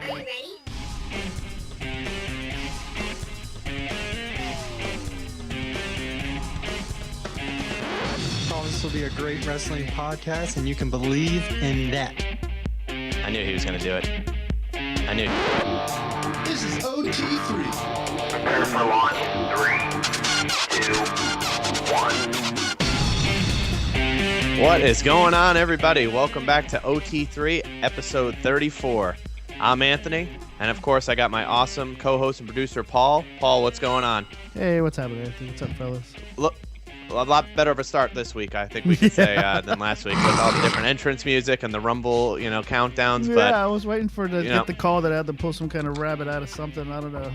Are you ready? Oh, this will be a great wrestling podcast, and you can believe in that. I knew he was going to do it. I knew. This is OT3. Prepare for launch. 3, 2, 1. What is going on, everybody? Welcome back to OT3, episode 34. I'm Anthony, and of course, I got my awesome co-host and producer, Paul. Paul, what's going on? Hey, what's happening, Anthony? What's up, fellas? Look, a lot better of a start this week, I think we should say, than last week with all the different entrance music and the Rumble, countdowns. Yeah, But I was waiting for to get the call that I had to pull some kind of rabbit out of something. I don't know.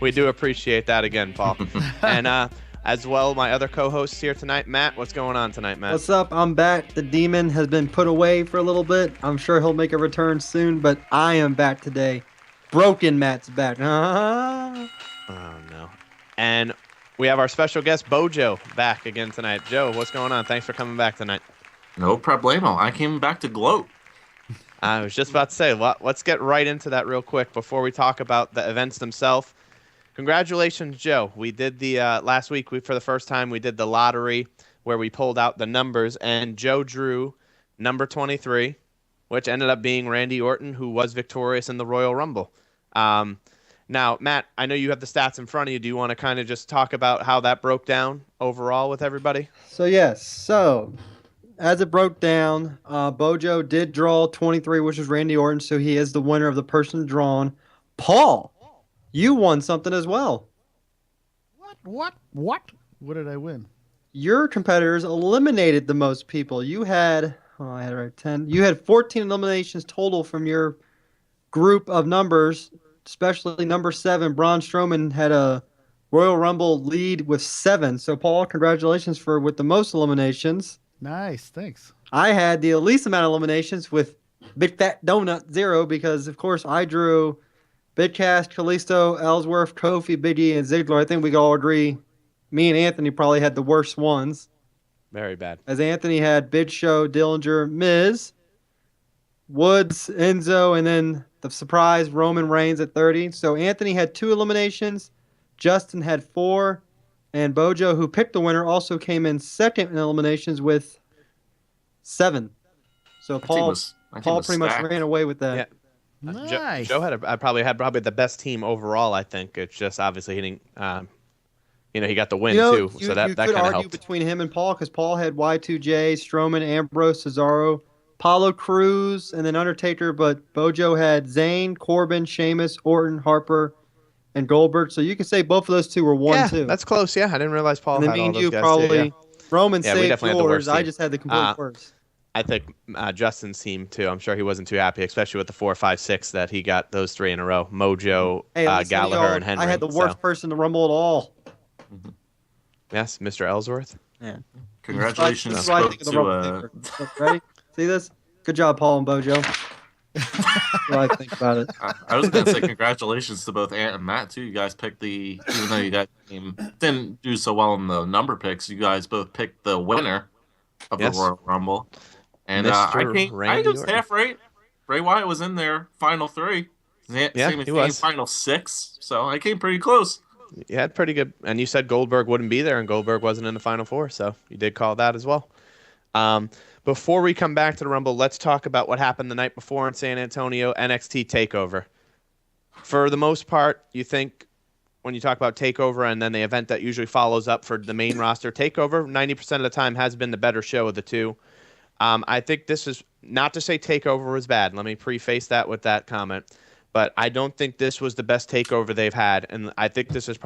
we do appreciate that again, Paul. And as well, my other co-hosts here tonight, Matt. What's going on tonight, Matt? What's up? I'm back. The demon has been put away for a little bit. I'm sure he'll make a return soon, but I am back today. Broken Matt's back. Oh, no. And we have our special guest, BOJoeKO, back again tonight. Joe, what's going on? Thanks for coming back tonight. No problemo. I came back to gloat. I was just about to say, let's get right into that real quick before we talk about the events themselves. Congratulations, Joe. We did the last week, for the first time, we did the lottery where we pulled out the numbers, and Joe drew number 23, which ended up being Randy Orton, who was victorious in the Royal Rumble. Now, Matt, I know you have the stats in front of you. Do you want to kind of just talk about how that broke down overall with everybody? So, yes. So, as it broke down, BOJoeKO did draw 23, which is Randy Orton, so he is the winner of the person drawn. Paul, you won something as well. What did I win? Your competitors eliminated the most people. You had, I had it right, 10. You had 14 eliminations total from your group of numbers, especially number 7. Braun Strowman had a Royal Rumble lead with 7. So, Paul, congratulations with the most eliminations. Nice, thanks. I had the least amount of eliminations with Big Fat Donut 0 because, of course, I drew Big Cass, Kalisto, Ellsworth, Kofi, Big E, and Ziggler. I think we can all agree me and Anthony probably had the worst ones. Very bad. As Anthony had Big Show, Dillinger, Miz, Woods, Enzo, and then the surprise Roman Reigns at 30. So Anthony had 2 eliminations. Justin had 4. And BOJoeKO, who picked the winner, also came in second in eliminations with 7. So Paul pretty much ran away with that. Yeah. Nice. Joe had probably the best team overall. I think it's just obviously hitting. He got the win too, so that kind of helped. Argue between him and Paul because Paul had Y2J, Strowman, Ambrose, Cesaro, Apollo Crews, and then Undertaker. But BOJoeKO had Zayn, Corbin, Sheamus, Orton, Harper, and Goldberg. So you can say both of those two were 1-2. Yeah, that's close. Yeah, I didn't realize Paul and then had me all and those you guys probably too, yeah. Roman Yeah, we saved definitely had the yours. worst I team. just had the complete worst. I think Justin's team too. I'm sure he wasn't too happy, especially with the 4, 5, 6 that he got those 3 in a row. Mojo, Gallagher, and Henry. I had the worst person to rumble at all. Yes, Mr. Ellsworth. Yeah. Congratulations, Ready? See this? Good job, Paul and BOJoeKO. That's what I think about it. I was going to say congratulations to both Ant and Matt, too. You guys picked even though you guys didn't do so well in the number picks, you guys both picked the winner of the Royal Rumble. And I was half right. Bray Wyatt was in there, final 3. Sami Zayn, final 6. So I came pretty close. You had pretty good. And you said Goldberg wouldn't be there, and Goldberg wasn't in the final 4. So you did call that as well. Before we come back to the Rumble, let's talk about what happened the night before in San Antonio, NXT Takeover. For the most part, you think when you talk about Takeover and then the event that usually follows up for the main roster, Takeover, 90% of the time has been the better show of the two. I think this is not to say Takeover was bad. Let me preface that with that comment. But I don't think this was the best Takeover they've had. And I think this is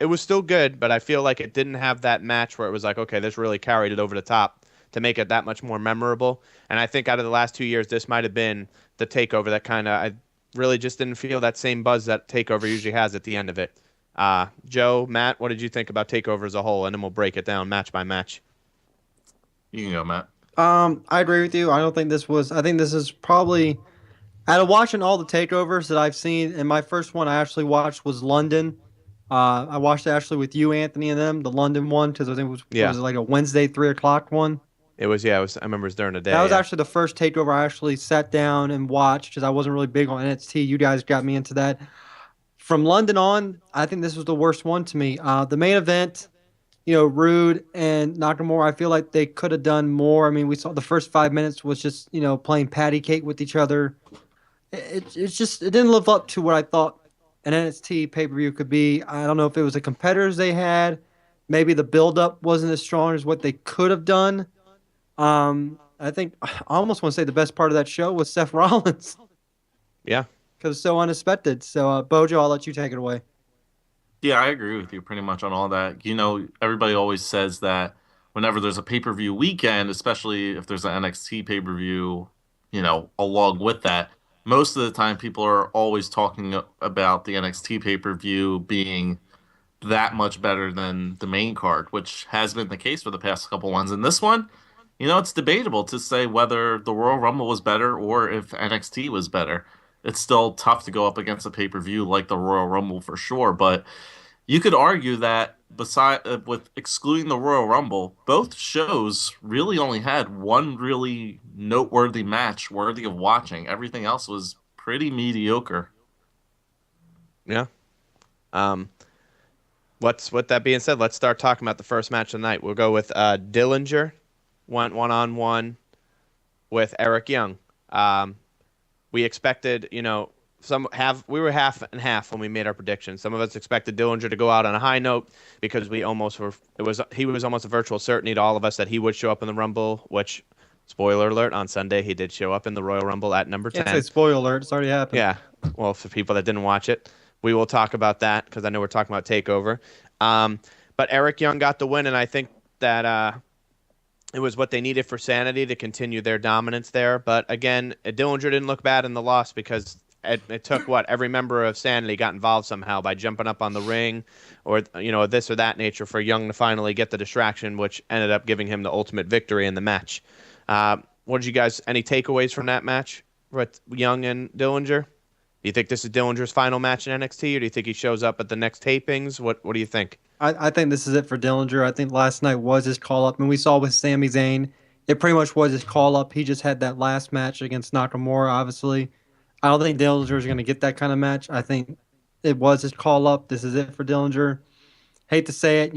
it was still good, but I feel like it didn't have that match where it was like, okay, this really carried it over the top to make it that much more memorable. And I think out of the last 2 years, this might have been the Takeover that I really just didn't feel that same buzz that Takeover usually has at the end of it. Joe, Matt, what did you think about Takeover as a whole? And then we'll break it down match by match. You can go, Matt. I agree with you. I think this is probably, out of watching all the Takeovers that I've seen, and my first one I actually watched was London. I watched it actually with you, Anthony, and them, the London one, because I think it was like a Wednesday 3 o'clock one. It was, yeah. It was. I remember it was during the day. That was yeah. actually the first takeover I actually sat down and watched because I wasn't really big on NXT. You guys got me into that. From London on, I think this was the worst one to me. The main event, Rude and Nakamura, I feel like they could have done more. I mean, we saw the first 5 minutes was just, playing patty cake with each other. It didn't live up to what I thought an NXT pay-per-view could be. I don't know if it was the competitors they had. Maybe the build-up wasn't as strong as what they could have done. I think I almost want to say the best part of that show was Seth Rollins Yeah. because it's so unexpected. So, Bojo, I'll let you take it away. Yeah, I agree with you pretty much on all that. Everybody always says that whenever there's a pay-per-view weekend, especially if there's an NXT pay-per-view, along with that, most of the time people are always talking about the NXT pay-per-view being that much better than the main card, which has been the case for the past couple ones. And this one, it's debatable to say whether the Royal Rumble was better or if NXT was better. It's still tough to go up against a pay-per-view like the Royal Rumble for sure, but you could argue that with excluding the Royal Rumble, both shows really only had one really noteworthy match worthy of watching. Everything else was pretty mediocre. Yeah. With that being said, let's start talking about the first match of the night. We'll go with Dillinger went one-on-one with Eric Young. We expected, we were half and half when we made our predictions. Some of us expected Dillinger to go out on a high note because he was almost a virtual certainty to all of us that he would show up in the Rumble, which, spoiler alert, on Sunday he did show up in the Royal Rumble at number 10. Can't say spoiler alert, it's already happened. Yeah, well, for people that didn't watch it, we will talk about that because I know we're talking about TakeOver. But Eric Young got the win, and I think that it was what they needed for Sanity to continue their dominance there. But again, Dillinger didn't look bad in the loss because it took every member of Sanity got involved somehow by jumping up on the ring or this or that nature for Young to finally get the distraction, which ended up giving him the ultimate victory in the match. What did you guys, any takeaways from that match with Young and Dillinger? Do you think this is Dillinger's final match in NXT, or do you think he shows up at the next tapings? What do you think? I think this is it for Dillinger. I think last night was his call-up. And we saw with Sami Zayn, it pretty much was his call-up. He just had that last match against Nakamura, obviously. I don't think Dillinger is going to get that kind of match. I think it was his call-up. This is it for Dillinger. Hate to say it,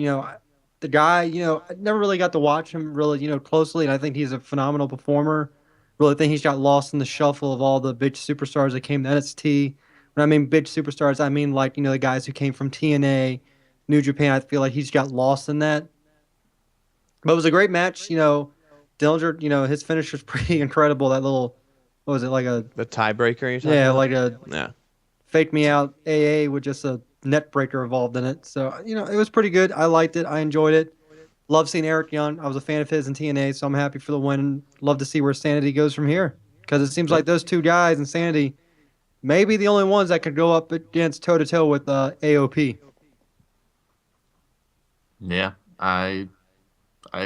the guy, I never really got to watch him really, closely, and I think he's a phenomenal performer. Really think he's got lost in the shuffle of all the big superstars that came to NXT. When I mean big superstars, I mean like, the guys who came from TNA, New Japan. I feel like he's got lost in that. But it was a great match. Dillinger, his finish was pretty incredible. That little, what was it, like the tiebreaker you're talking yeah, about? like a fake me out AA with just a net breaker involved in it. So, it was pretty good. I liked it. I enjoyed it. Love seeing Eric Young. I was a fan of his in TNA, so I'm happy for the win. Love to see where Sanity goes from here. Because it seems like those two guys in Sanity may be the only ones that could go up against toe-to-toe with AOP. Yeah, I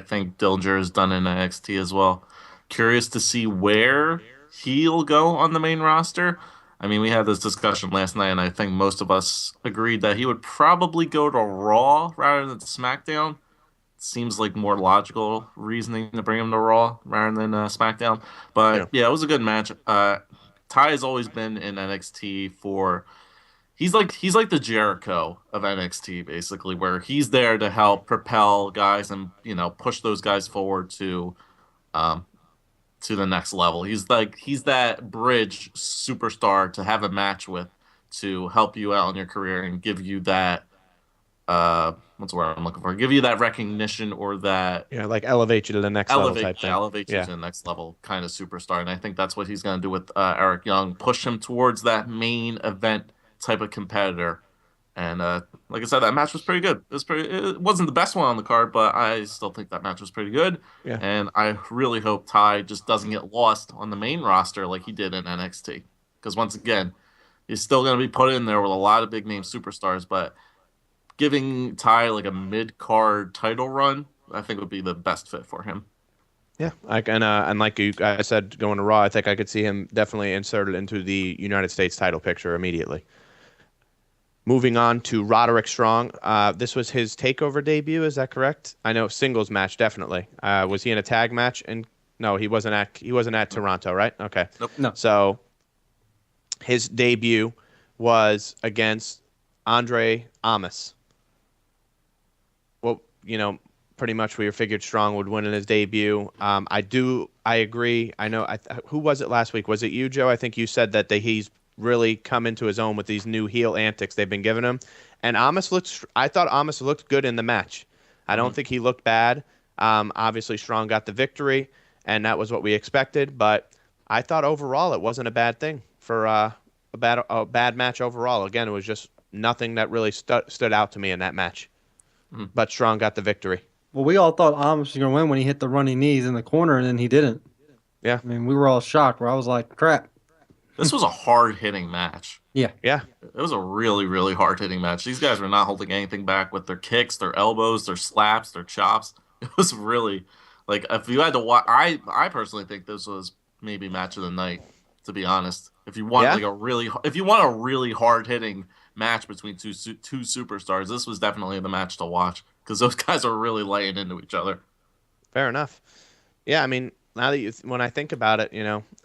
think Dillinger is done in NXT as well. Curious to see where he'll go on the main roster. I mean, we had this discussion last night, and I think most of us agreed that he would probably go to Raw rather than SmackDown. Seems like more logical reasoning to bring him to Raw rather than SmackDown. But yeah, it was a good match. Ty has always been in NXT for. He's like the Jericho of NXT, basically, where he's there to help propel guys and push those guys forward to the next level. He's that bridge superstar to have a match with to help you out in your career and give you that what's the word I'm looking for? Give you that recognition or that like elevate you to the next level type thing. Elevate you to the next level kind of superstar. And I think that's what he's going to do with Eric Young. Push him towards that main event type of competitor. And like I said, that match was pretty good. It wasn't the best one on the card, but I still think that match was pretty good. Yeah. And I really hope Ty just doesn't get lost on the main roster like he did in NXT. Because once again, he's still going to be put in there with a lot of big name superstars, but giving Ty like a mid-card title run, I think would be the best fit for him. Yeah, and like you guys said, going to Raw, I think I could see him definitely inserted into the United States title picture immediately. Moving on to Roderick Strong. This was his takeover debut. Is that correct? I know singles match definitely. Was he in a tag match? And no, he wasn't at Toronto, right? Okay. Nope. No. So his debut was against Andre Amas. Well, pretty much we figured Strong would win in his debut. I agree. I know. Who was it last week? Was it you, Joe? I think you said that he's really come into his own with these new heel antics they've been giving him. And I thought Amos looked good in the match. I don't think he looked bad. Obviously, Strong got the victory, and that was what we expected. But I thought overall it wasn't a bad thing for a bad match overall. Again, it was just nothing that really stood out to me in that match. But Strong got the victory. Well, we all thought Amos was going to win when he hit the running knees in the corner, and then he didn't. Yeah. I mean, we were all shocked. Where I was like, crap. This was a hard-hitting match. Yeah. It was a really, really hard-hitting match. These guys were not holding anything back with their kicks, their elbows, their slaps, their chops. It was really, like, if you had to watch, I personally think this was maybe match of the night, to be honest. If you want a really hard-hitting match between two superstars, this was definitely the match to watch because those guys are really laying into each other. Fair enough. Yeah, I mean, now that when I think about it,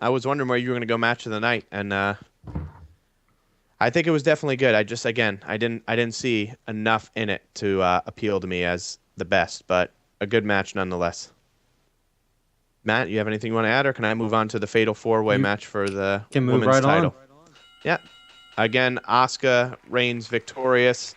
I was wondering where you were going to go match of the night, and I think it was definitely good. I didn't see enough in it to appeal to me as the best, but a good match nonetheless. Matt, you have anything you want to add, or can I move on to the Fatal 4-Way match for the women's title? Yeah. Again, Asuka reigns victorious.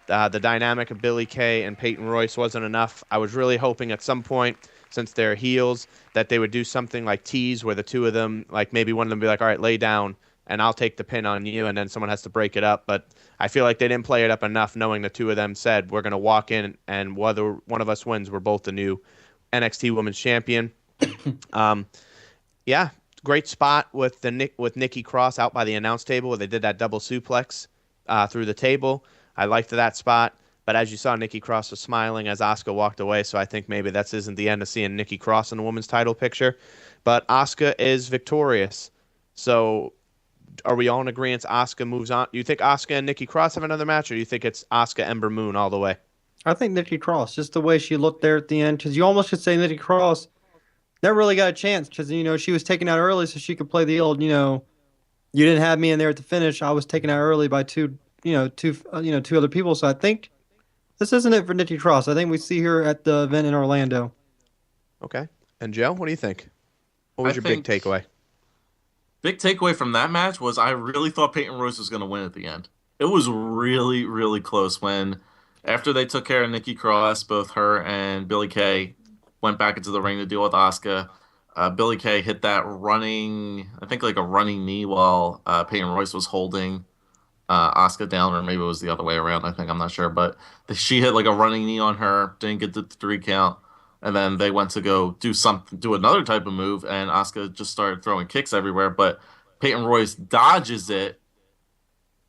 The dynamic of Billie Kay and Peyton Royce wasn't enough. I was really hoping at some point, since they're heels, that they would do something like tease where the two of them, like maybe one of them be like, all right, lay down, and I'll take the pin on you, and then someone has to break it up. But I feel like they didn't play it up enough, knowing the two of them said, we're going to walk in, and whether one of us wins, we're both the new NXT Women's Champion. Yeah, great spot with Nikki Cross out by the announce table where they did that double suplex through the table. I liked that spot. But as you saw, Nikki Cross was smiling as Asuka walked away, so I think maybe that isn't the end of seeing Nikki Cross in the women's title picture. But Asuka is victorious. So are we all in agreement Asuka moves on? Do you think Asuka and Nikki Cross have another match, or do you think it's Asuka Ember Moon all the way? I think Nikki Cross, just the way she looked there at the end, because you almost could say Nikki Cross never really got a chance, because she was taken out early so she could play the old, you didn't have me in there at the finish. I was taken out early by two other people. So I think this isn't it for Nikki Cross. I think we see her at the event in Orlando. Okay. And Joe, what do you think? What was your big takeaway? Big takeaway from that match was I really thought Peyton Royce was going to win at the end. It was really, really close when, after they took care of Nikki Cross, both her and Billie Kay went back into the ring to deal with Asuka. Billie Kay hit that running knee while Peyton Royce was holding Asuka down, or maybe it was the other way around. I'm not sure, but she hit like a running knee on her, didn't get the 3 count, and then they went to go do another type of move, and Asuka just started throwing kicks everywhere. But Peyton Royce dodges it,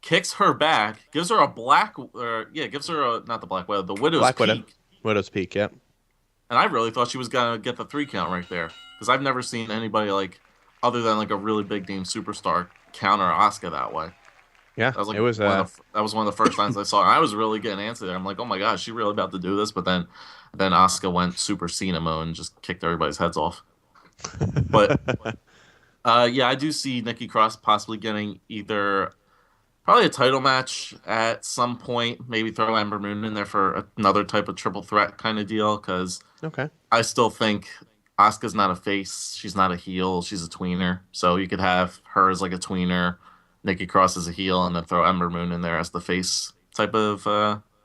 kicks her back, gives her not the Black Widow, the Widow's Peak. Widow's Peak, yep. And I really thought she was gonna get the 3 count right there, because I've never seen anybody other than a really big name superstar counter Asuka that way. Yeah, that was it was. That was one of the first times I saw it. I was really getting antsy there. I'm like, oh my gosh, she really about to do this? But then Asuka went Super Cena mode and just kicked everybody's heads off. But I do see Nikki Cross possibly getting probably a title match at some point. Maybe throw Ember Moon in there for another type of triple threat kind of deal. Because I still think Asuka's not a face. She's not a heel. She's a tweener. So you could have her as like a tweener, Nikki Cross as a heel, and then throw Ember Moon in there as the face type of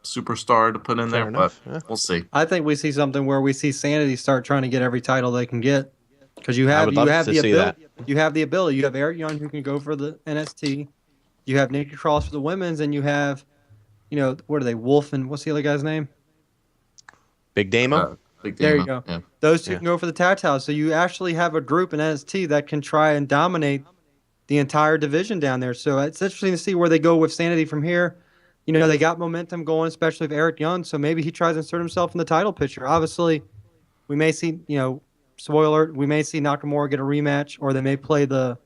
superstar to put in there. Enough. But we'll see. I think we see something where we see Sanity start trying to get every title they can get, because you have the ability. You have the ability. You have Eric Young, who can go for the NXT. You have Nikki Cross for the women's, and you have, what are they? Wolf and what's the other guy's name? Big Damo. There you go. Yeah. Those two can go for the tag titles. So you actually have a group in NXT that can try and dominate the entire division down there. So it's interesting to see where they go with Sanity from here. They got momentum going, especially with Eric Young. So maybe he tries to insert himself in the title picture. Obviously, we may see, spoiler, we may see Nakamura get a rematch, or they may play the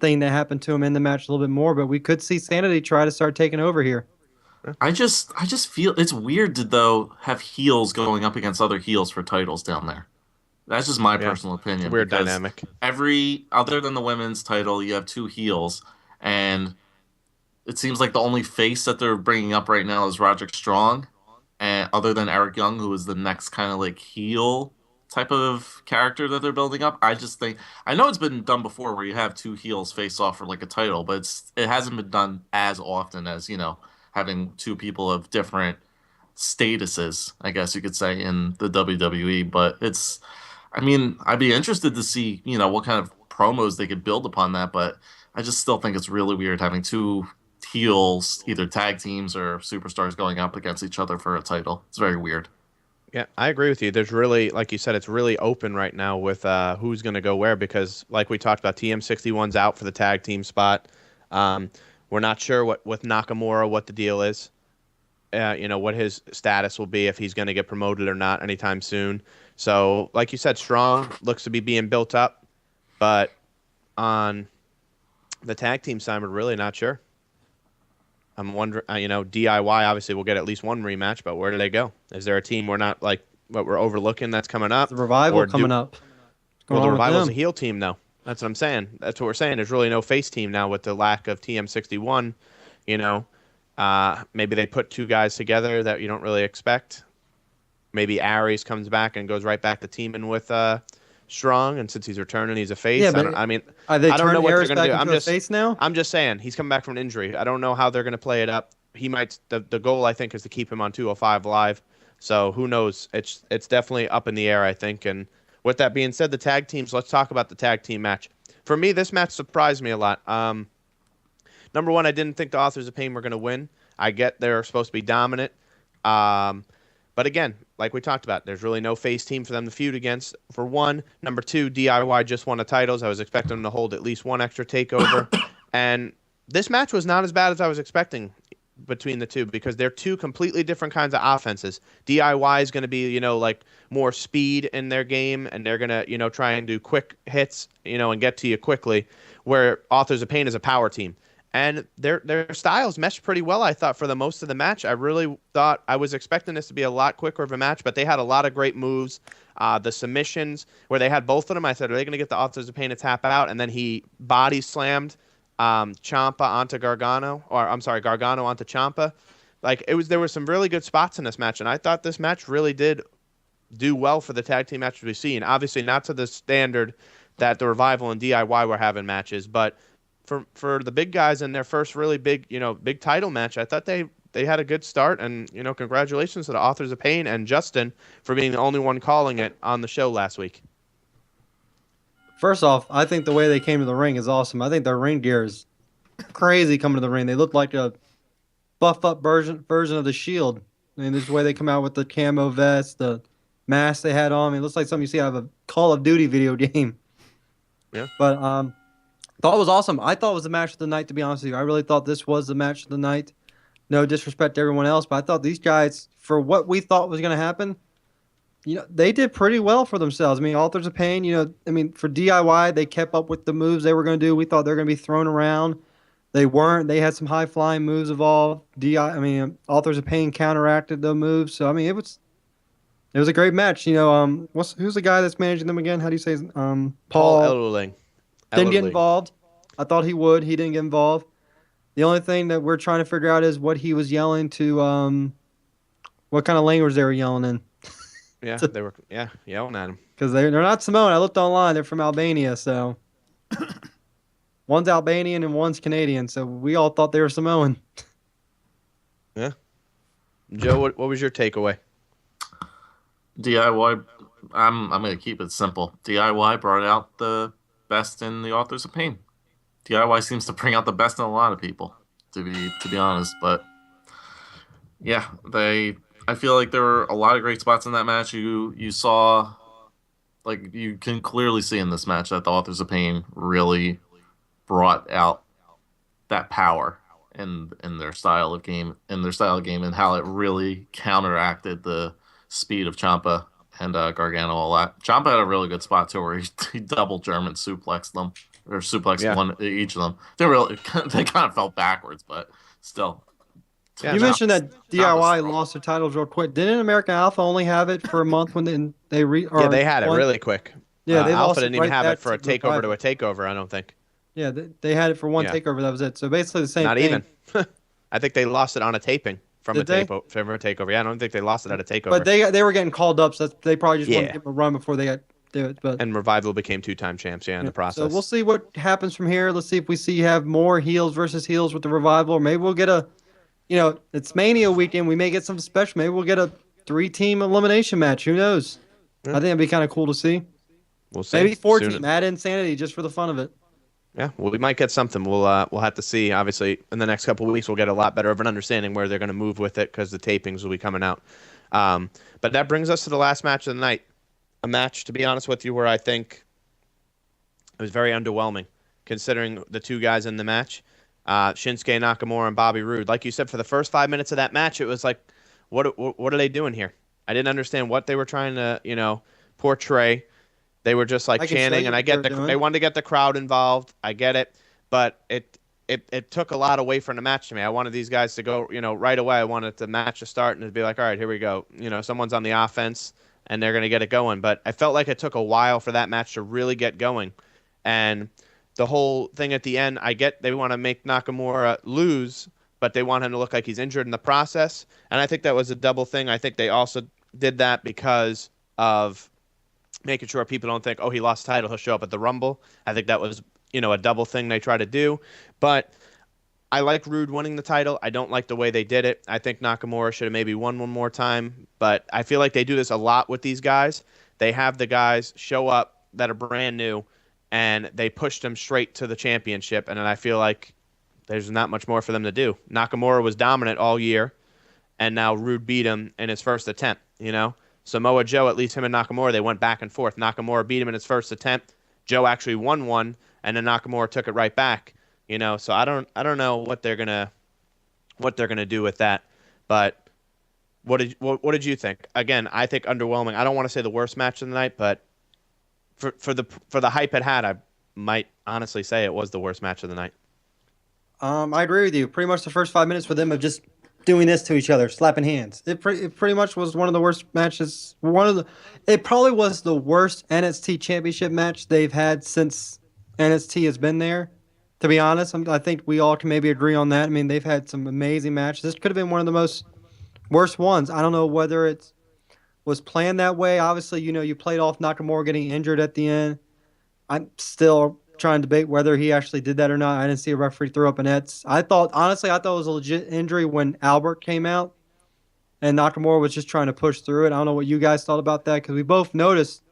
thing that happened to him in the match a little bit more. But we could see Sanity try to start taking over here. I just feel it's weird to though have heels going up against other heels for titles down there. That's just my Yeah, personal it's a opinion weird because dynamic. every other than the women's title, you have two heels, and it seems like the only face that they're bringing up right now is Roderick Strong, and other than Eric Young, who is the next kind of like heel type of character that they're building up. I just think I know it's been done before where you have two heels face off for like a title, but it hasn't been done as often as having two people of different statuses, I guess you could say, in the WWE. But I mean, I'd be interested to see, what kind of promos they could build upon that. But I just still think it's really weird having two heels, either tag teams or superstars going up against each other for a title. It's very weird. Yeah, I agree with you. There's really, like you said, it's really open right now with who's going to go where because, like we talked about, TM61's out for the tag team spot. We're not sure what with Nakamura what the deal is. What his status will be if he's going to get promoted or not anytime soon. So, like you said, Strong looks to be being built up, but on the tag team side, we're really not sure. I'm wondering, DIY obviously will get at least one rematch, but where do they go? Is there a team we're not like what we're overlooking that's coming up? The Revival coming up. Well, the Revival's a heel team, though. That's what I'm saying. That's what we're saying. There's really no face team now with the lack of TM61. Maybe they put two guys together that you don't really expect. Maybe Aries comes back and goes right back to teaming with Strong, and since he's returning, he's a face. Yeah, I but don't are they I don't know what they're Aries going to do. back into a face now? I'm just saying he's coming back from an injury. I don't know how they're going to play it up. He might. The goal I think is to keep him on 205 Live. So who knows? It's definitely up in the air, I think. And with that being said, the tag teams. Let's talk about the tag team match. For me, this match surprised me a lot. Number one, I didn't think the Authors of Pain were going to win. I get they're supposed to be dominant. But again, like we talked about, there's really no face team for them to feud against, for one. Number two, DIY just won the titles. I was expecting them to hold at least one extra takeover. And this match was not as bad as I was expecting between the two because they're two completely different kinds of offenses. DIY is going to be, like more speed in their game, and they're going to, try and do quick hits, and get to you quickly, where Authors of Pain is a power team. And their styles meshed pretty well, I thought, for the most of the match. I really thought I was expecting this to be a lot quicker of a match, but they had a lot of great moves. The submissions, where they had both of them, I said, are they going to get the Authors of Pain to tap out? And then he body slammed Ciampa onto Gargano, or I'm sorry, Gargano onto Ciampa. There were some really good spots in this match, and I thought this match really did do well for the tag team matches we've seen. Obviously, not to the standard that the Revival and DIY were having matches, but for the big guys in their first really big, big title match, I thought they had a good start, and congratulations to the Authors of Pain and Justin for being the only one calling it on the show last week. First off, I think the way they came to the ring is awesome. I think their ring gear is crazy coming to the ring. They look like a buff up version of the Shield. I mean, this is the way they come out with the camo vest, the mask they had on. I mean, it looks like something you see out of a Call of Duty video game. Yeah. But thought it was awesome. I thought it was the match of the night, to be honest with you. I really thought this was the match of the night. No disrespect to everyone else, but I thought these guys, for what we thought was going to happen, they did pretty well for themselves. I mean, Authors of Pain, for DIY, they kept up with the moves they were going to do. We thought they were going to be thrown around. They weren't. They had some high-flying moves evolved. Authors of Pain counteracted the moves. So, it was a great match. Who's the guy that's managing them again? How do you say his Paul Ellering. Didn't get involved. I thought he would. He didn't get involved. The only thing that we're trying to figure out is what he was yelling to, what kind of language they were yelling in. Yeah, they were yelling at him. Because they're not Samoan. I looked online. They're from Albania, so. One's Albanian and one's Canadian, so we all thought they were Samoan. Yeah. Joe, what was your takeaway? DIY, I'm going to keep it simple. DIY brought out the best in the Authors of Pain. DIY seems to bring out the best in a lot of people, to be honest. But yeah, I feel like there were a lot of great spots in that match. You saw, like, you can clearly see in this match that the Authors of Pain really brought out that power in their style of game, and how it really counteracted the speed of Ciampa and Gargano a lot. Ciampa had a really good spot too, where he double German suplexed them, or suplexed one each of them. They kind of fell backwards, but still, Yeah, You no. mentioned that Ciampa's DIY strong. lost their titles real quick. Didn't American Alpha only have it for a month when they Yeah, they had it won? really quick. Yeah, they Alpha lost it didn't even right have it back for to a takeover to Revival. a takeover, I don't think. Yeah, they had it for one Yeah. takeover. That was it. So basically the same Not thing. even. I think they lost it on a taping from Did they? from a takeover. Yeah, I don't think they lost it at a takeover. But they were getting called up, so they probably just wanted Yeah. to give them a run before they got do it. But And Revival became 2-time champs, yeah, in the so process. we'll see what happens from here. Let's see if we have more heels versus heels with the Revival, or maybe we'll get it's Mania weekend. We may get something special. Maybe we'll get a 3-team elimination match. Who knows? Yeah. I think it'd be kind of cool to see. We'll see. Maybe 4-team. Soon. Add Insanity just for the fun of it. Yeah, well, we might get something. We'll have to see. Obviously, in the next couple of weeks, we'll get a lot better of an understanding where they're going to move with it because the tapings will be coming out. But that brings us to the last match of the night. A match, to be honest with you, where I think it was very underwhelming, considering the two guys in the match, Shinsuke Nakamura and Bobby Roode. Like you said, for the first 5 minutes of that match, it was like, what are they doing here? I didn't understand what they were trying to, portray. They were just like chanting, and I get they wanted to get the crowd involved. I get it, but it took a lot away from the match to me. I wanted these guys to go, right away. I wanted the match to start and to be like, all right, here we go. Someone's on the offense and they're going to get it going. But I felt like it took a while for that match to really get going. And the whole thing at the end, I get they want to make Nakamura lose, but they want him to look like he's injured in the process. And I think that was a double thing. I think they also did that because of making sure people don't think, oh, he lost the title, he'll show up at the Rumble. I think that was, a double thing they try to do. But I like Roode winning the title. I don't like the way they did it. I think Nakamura should have maybe won one more time. But I feel like they do this a lot with these guys. They have the guys show up that are brand new, and they push them straight to the championship. And then I feel like there's not much more for them to do. Nakamura was dominant all year, and now Roode beat him in his first attempt, Samoa Joe, at least him and Nakamura, they went back and forth. Nakamura beat him in his first attempt. Joe actually won one, and then Nakamura took it right back. So I don't know what they're gonna do with that. But what did you think? Again, I think underwhelming. I don't want to say the worst match of the night, but for the hype it had, I might honestly say it was the worst match of the night. I agree with you. Pretty much the first 5 minutes for them of just doing this to each other, slapping hands. It pretty much was one of the worst matches. It probably was the worst NXT Championship match they've had since NXT has been there. To be honest, I think we all can maybe agree on that. I mean, they've had some amazing matches. This could have been one of the worst ones. I don't know whether it was planned that way. Obviously, you played off Nakamura getting injured at the end. I'm still trying to debate whether he actually did that or not. I didn't see a referee throw up an X. I thought it was a legit injury when Albert came out and Nakamura was just trying to push through it. I don't know what you guys thought about that because we both noticed,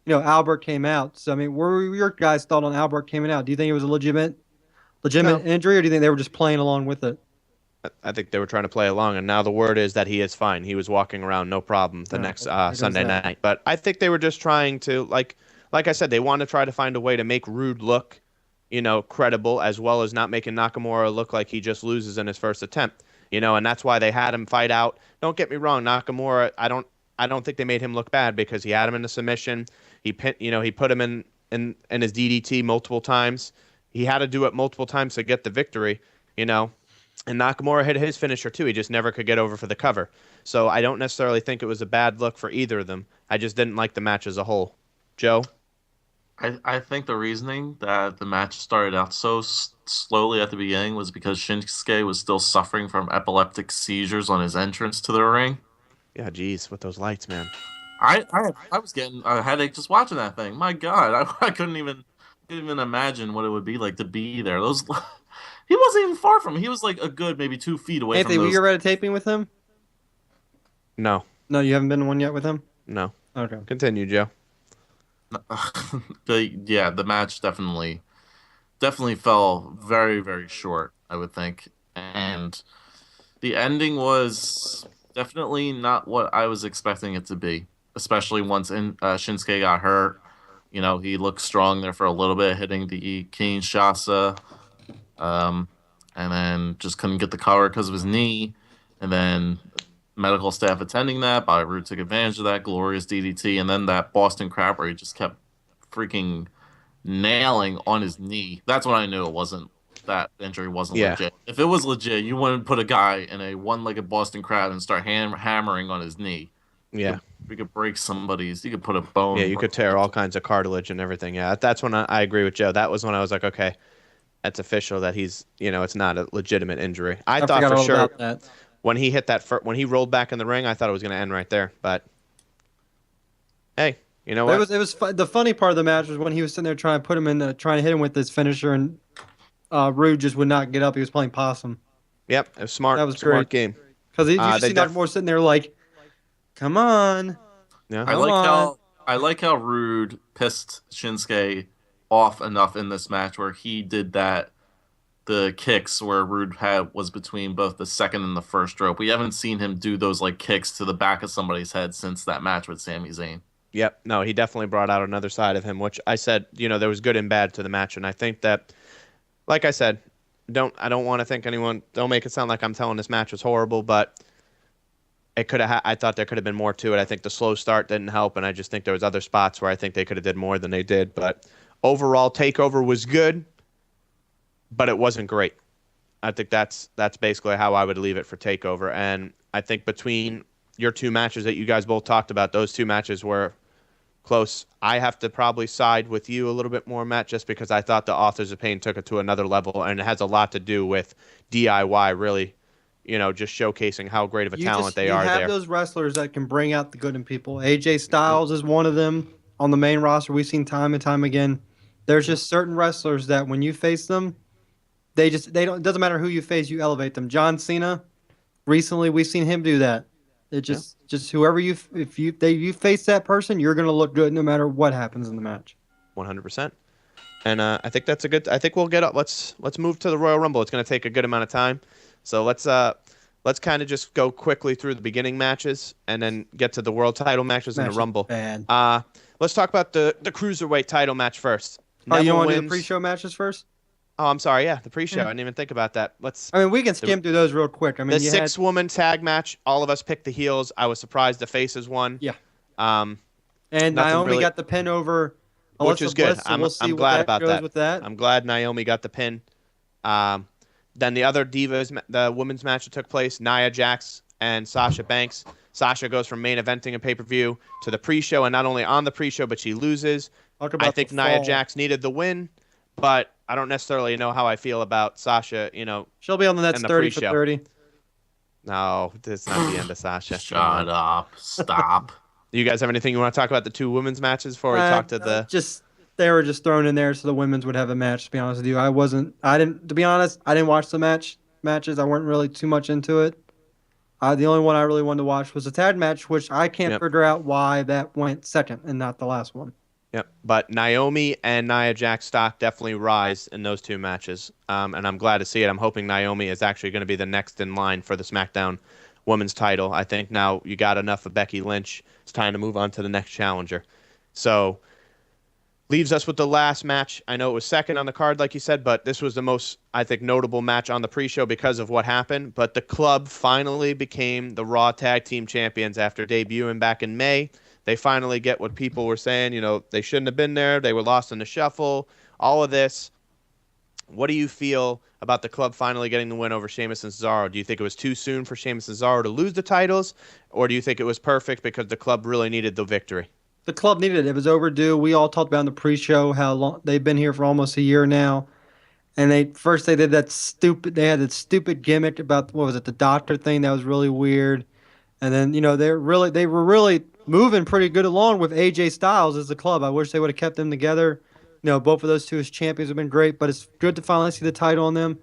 Albert came out. So, I mean, what were your guys' thought on Albert coming out? Do you think it was a legitimate injury, or do you think they were just playing along with it? I think they were trying to play along, and now the word is that he is fine. He was walking around no problem the next Sunday night. But I think they were just trying to, like I said, they want to try to find a way to make Roode look, credible, as well as not making Nakamura look like he just loses in his first attempt. And that's why they had him fight out. Don't get me wrong, Nakamura, I don't think they made him look bad because he had him in a submission. He put him in his DDT multiple times. He had to do it multiple times to get the victory, And Nakamura hit his finisher too. He just never could get over for the cover. So I don't necessarily think it was a bad look for either of them. I just didn't like the match as a whole. Joe? I think the reasoning that the match started out so slowly at the beginning was because Shinsuke was still suffering from epileptic seizures on his entrance to the ring. Yeah, geez, with those lights, man. I was getting a headache just watching that thing. My God, I couldn't even imagine what it would be like to be there. He wasn't even far from him. He was like a good maybe 2 feet away Anthony, from those. were you at a taping with him? No. No, you haven't been to one yet with him? No. Okay. Continue, Joe. The match definitely fell very, very short, I would think. And the ending was definitely not what I was expecting it to be, especially once Shinsuke got hurt. He looked strong there for a little bit, hitting the Kinshasa, and then just couldn't get the cover because of his knee. And then medical staff attending that, Bobby Roode took advantage of that glorious DDT, and then that Boston Crab where he just kept freaking nailing on his knee. That's when I knew it wasn't that injury wasn't legit. If it was legit, you wouldn't put a guy in a one-legged Boston Crab and start hammering on his knee. Yeah. We could break somebody's. You could put a bone. Yeah, you could tear all kinds of cartilage and everything. Yeah, that's when I agree with Joe. That was when I was like, okay, that's official that he's, it's not a legitimate injury. I thought for sure when he hit when he rolled back in the ring, I thought it was going to end right there. But hey, you know what? It was the funny part of the match was when he was sitting there trying to put him in, trying to hit him with his finisher, and Rude just would not get up. He was playing possum. Yep, it was smart. That was smart great game. Because you just see Nakamura sitting there like, come on. Yeah. I like how Rude pissed Shinsuke off enough in this match where he did the kicks where Rude was between both the second and the first rope. We haven't seen him do those like kicks to the back of somebody's head since that match with Sami Zayn. Yep. No, he definitely brought out another side of him, which I said, there was good and bad to the match, and I think that, like I said, I don't want to think don't make it sound like I'm telling this match was horrible, but it could have. I thought there could have been more to it. I think the slow start didn't help, and I just think there was other spots where I think they could have did more than they did. But overall, Takeover was good, but it wasn't great. I think that's basically how I would leave it for Takeover. And I think between your two matches that you guys both talked about, those two matches were close. I have to probably side with you a little bit more, Matt, just because I thought the Authors of Pain took it to another level, and it has a lot to do with DIY really. Just showcasing how great of a talent they are there. You have those wrestlers that can bring out the good in people. AJ Styles is one of them on the main roster. We've seen time and time again. There's just certain wrestlers that when you face them, they don't. It doesn't matter who you face, you elevate them. John Cena, recently we've seen him do that. It just whoever you face that person, you're gonna look good no matter what happens in the match. 100%. And I think that's a good. I think we'll get up. Let's move to the Royal Rumble. It's gonna take a good amount of time. So let's kind of just go quickly through the beginning matches and then get to the world title matches in the Rumble. Let's talk about the Cruiserweight title match first. You don't want to do the pre-show matches first? Oh, I'm sorry. Yeah, the pre-show. I didn't even think about that. We can skim through those real quick. The six-woman tag match, all of us picked the heels. I was surprised the faces won. Yeah. And Naomi got the pin over Alexa which is good. Bliss, I'm glad about that. With that. I'm glad Naomi got the pin. Then the other Divas, the women's match that took place, Nia Jax and Sasha Banks. Sasha goes from main eventing a pay-per-view to the pre-show, and not only on the pre-show, but she loses. I think Nia Jax needed the win, but I don't necessarily know how I feel about Sasha, She'll be on the next 30 for 30. No, this is not the end of Sasha. Shut up. Stop. You guys have anything you want to talk about the two women's matches before we talk to the... They were just thrown in there so the women's would have a match, to be honest with you. I didn't watch the matches. I weren't really too much into it. The only one I really wanted to watch was the tag match, which I can't figure out why that went second and not the last one. Yep, but Naomi and Nia Jax stock definitely rise in those two matches, and I'm glad to see it. I'm hoping Naomi is actually going to be the next in line for the SmackDown Women's title. I think now you got enough of Becky Lynch. It's time to move on to the next challenger. So... leaves us with the last match. I know it was second on the card, like you said, but this was the most, I think, notable match on the pre-show because of what happened. But the club finally became the Raw Tag Team Champions after debuting back in May. They finally get what people were saying. They shouldn't have been there. They were lost in the shuffle. All of this. What do you feel about the club finally getting the win over Sheamus and Cesaro? Do you think it was too soon for Sheamus and Cesaro to lose the titles? Or do you think it was perfect because the club really needed the victory? The club needed it. It was overdue. We all talked about in the pre-show how long they've been here for almost a year now. And they did that stupid gimmick about, what was it, the doctor thing that was really weird. And then, they were really moving pretty good along with AJ Styles as the club. I wish they would have kept them together. Both of those two as champions have been great, but it's good to finally see the title on them.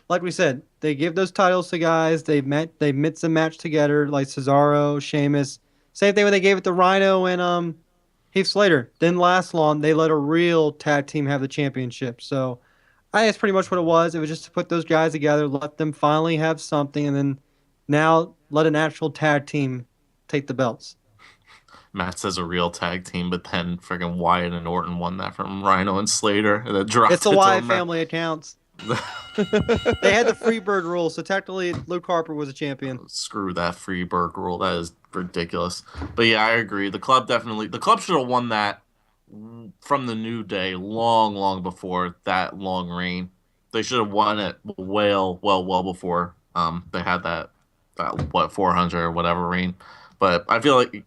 Like we said, they give those titles to guys. They mix and match together, like Cesaro, Sheamus. Same thing when they gave it to Rhino and Heath Slater. Didn't last long. They let a real tag team have the championship. So I think that's pretty much what it was. It was just to put those guys together, let them finally have something, and then now let an actual tag team take the belts. Matt says a real tag team, but then friggin' Wyatt and Orton won that from Rhino and Slater. And it's a Wyatt family accounts. They had the Freebird rule, so technically Luke Harper was a champion. Screw that Freebird rule. That is ridiculous. But yeah, I agree. The club should have won that from the New Day long before that long reign. they should have won it well before they had that 400 or whatever reign. But I feel like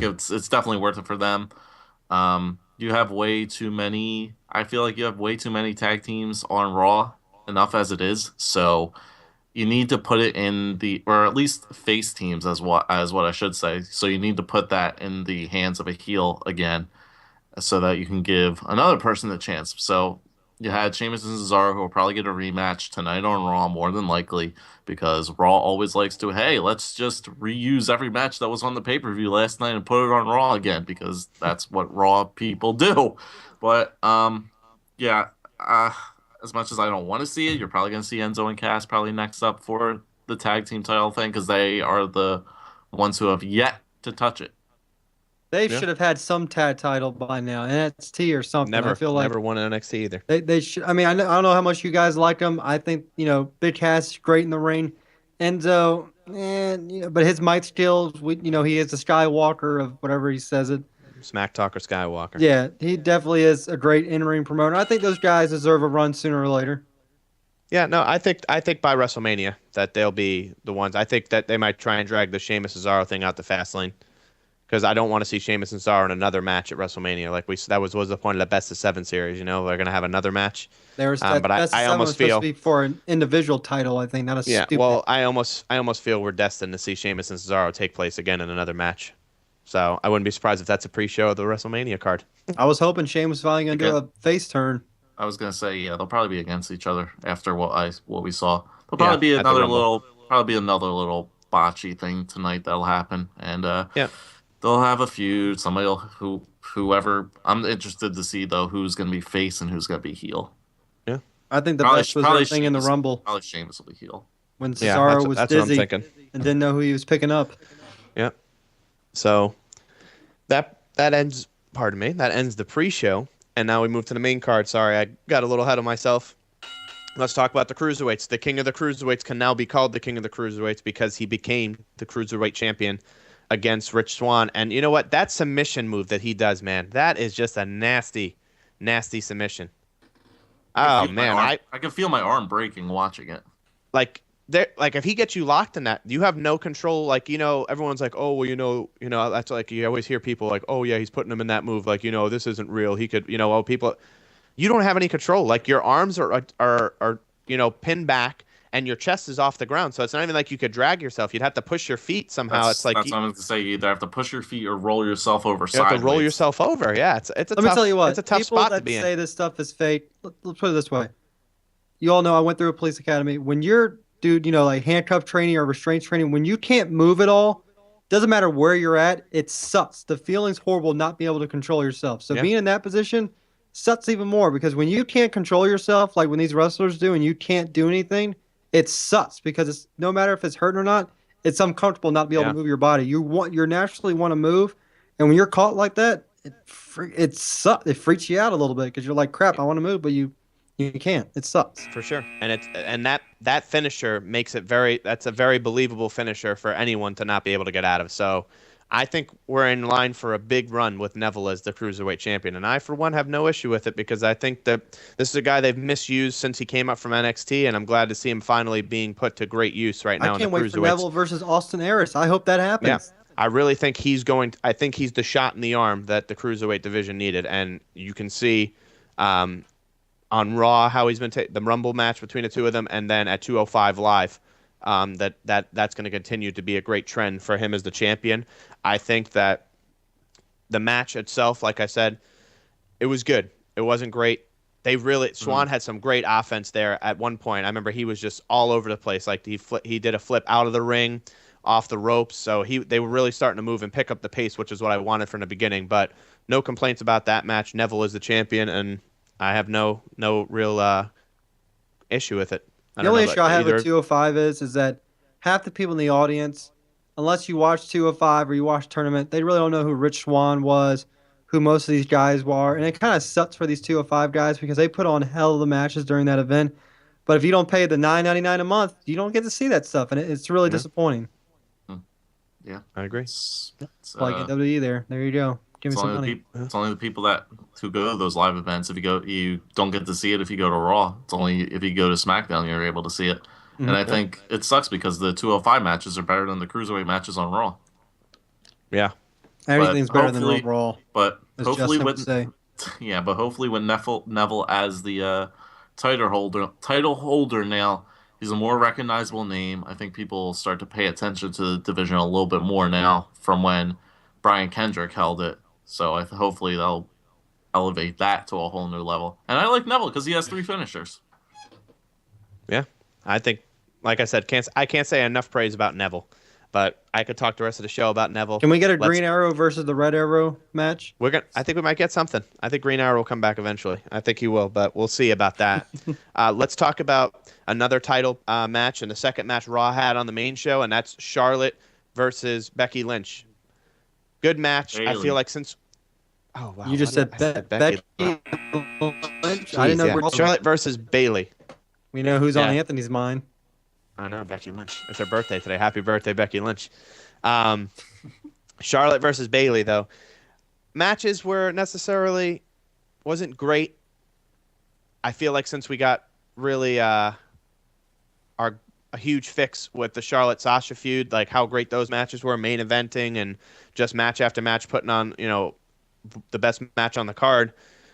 it's definitely worth it for them. You have way too many. I feel like you have way too many tag teams on Raw, enough as it is. So you need to put it in the, or at least face teams as what I should say. So you need to put that in the hands of a heel again, so that you can give another person a chance. So you had Sheamus and Cesaro, who will probably get a rematch tonight on Raw, more than likely, because Raw always likes to, hey, let's just reuse every match that was on the pay-per-view last night and put it on Raw again, because that's what Raw people do. But yeah, as much as I don't want to see it, you're probably going to see Enzo and Cass probably next up for the tag team title thing, because they are the ones who have yet to touch it. They should have had some tag title by now, NXT or something. Never, I feel like never won an NXT either. they should. I mean, I don't know how much you guys like them. I think Big Cass is great in the ring. Enzo, but his mic skills, he is the Skywalker of whatever he says it. Smack Talker Skywalker. Yeah, he definitely is a great in-ring promoter. I think those guys deserve a run sooner or later. Yeah, no, I think by WrestleMania that they'll be the ones. I think that they might try and drag the Sheamus Cesaro thing out the fast lane, because I don't want to see Sheamus and Cesaro in another match at WrestleMania. Like that was the point of the Best of 7 series. They're gonna have another match. But I almost feel supposed to be for an individual title. I think not a stupid. Well, I almost feel we're destined to see Sheamus and Cesaro take place again in another match. So I wouldn't be surprised if that's a pre-show of the WrestleMania card. I was hoping Sheamus was finally gonna do a face turn. I was gonna say, yeah, they'll probably be against each other after what we saw. There'll probably be another little botchy thing tonight that'll happen, and they'll have a feud. Whoever. I'm interested to see though who's gonna be face and who's gonna be heel. Yeah, I think the best was everything in the Rumble. Probably Sheamus will be heel. When Cesaro was that's dizzy what I'm thinking. and didn't know who he was picking up. Yeah. So that ends. Pardon me. That ends the pre-show. And now we move to the main card. Sorry, I got a little ahead of myself. Let's talk about the Cruiserweights. The King of the Cruiserweights can now be called the King of the Cruiserweights because he became the Cruiserweight Champion against Rich Swann. And you know what? That submission move that he does, man, that is just a nasty, nasty submission. Oh, man. I can feel my arm breaking watching it. Like if he gets you locked in that, you have no control. Like, everyone's like, oh, well, that's like, you always hear people like, oh yeah, he's putting him in that move. Like, this isn't real. He could, people, you don't have any control. Like your arms are pinned back and your chest is off the ground. So it's not even like you could drag yourself. You'd have to push your feet somehow. That's what I was going to say. You either have to push your feet or roll yourself over sideways. You have to roll yourself over. Yeah. It's a Let tough, me tell you what, it's a tough spot to be in. People that say this stuff is fake, let's put it this way. You all know I went through a police academy. When you're like handcuff training or restraint training, when you can't move at all, doesn't matter where you're at, it sucks. The feeling's horrible not being able to control yourself. So being in that position sucks even more, because when you can't control yourself, like when these wrestlers do, and you can't do anything, it sucks, because it's no matter if it's hurting or not, it's uncomfortable not to be able to move your body. You naturally want to move, and when you're caught like that, it sucks. It freaks you out a little bit, because you're like, crap, I want to move, but you can't. It sucks. For sure. And that finisher makes it that's a very believable finisher for anyone to not be able to get out of. So I think we're in line for a big run with Neville as the Cruiserweight Champion. And I, for one, have no issue with it, because I think that this is a guy they've misused since he came up from NXT, and I'm glad to see him finally being put to great use right now in the Cruiserweights. I can't wait for Neville versus Austin Aries. I hope that happens. Yeah. I really think I think he's the shot in the arm that the Cruiserweight division needed. And you can see on Raw how he's been the Rumble match between the two of them, and then at 205 Live, that's going to continue to be a great trend for him as the champion. I think that the match itself, like I said, it was good. It wasn't great. Swann had some great offense there at one point. I remember he was just all over the place. Like he did a flip out of the ring, off the ropes. So they were really starting to move and pick up the pace, which is what I wanted from the beginning. But no complaints about that match. Neville is the champion, and I have no real issue with it. The only issue I have with 205 is that half the people in the audience, unless you watch 205 or you watch tournament, they really don't know who Rich Swann was, who most of these guys were. And it kind of sucks for these 205 guys, because they put on hell of the matches during that event. But if you don't pay the $9.99 a month, you don't get to see that stuff. And it's really disappointing. Yeah, I agree. It's like WWE there. There you go. Give me some money. It's only the people who go to those live events. You don't get to see it if you go to Raw. It's only if you go to SmackDown you're able to see it. And I think it sucks because the 205 matches are better than the cruiserweight matches on Raw. Yeah. Everything's better than Raw. But as hopefully Justin would say. yeah, but hopefully when Neville as the title holder now, he's a more recognizable name. I think people will start to pay attention to the division a little bit more now from when Brian Kendrick held it. So hopefully they'll elevate that to a whole new level. And I like Neville because he has 3 finishers. Yeah, I think, like I said, I can't say enough praise about Neville. But I could talk the rest of the show about Neville. Can we get a Green Arrow versus the Red Arrow match? I think we might get something. I think Green Arrow will come back eventually. I think he will, but we'll see about that. Let's talk about another title match and the second match Raw had on the main show, and that's Charlotte versus Becky Lynch. Good match. Bailey. I feel like since. Oh wow! You just said Becky Lynch. Jeez, I didn't know. yeah. Charlotte versus Bailey. We know who's on Anthony's mind. I know, Becky Lynch. It's her birthday today. Happy birthday, Becky Lynch. Charlotte versus Bailey, though. Matches were wasn't great. I feel like since we got really a huge fix with the Charlotte-Sasha feud, like how great those matches were, main eventing and just match after match putting on, the best match on the card.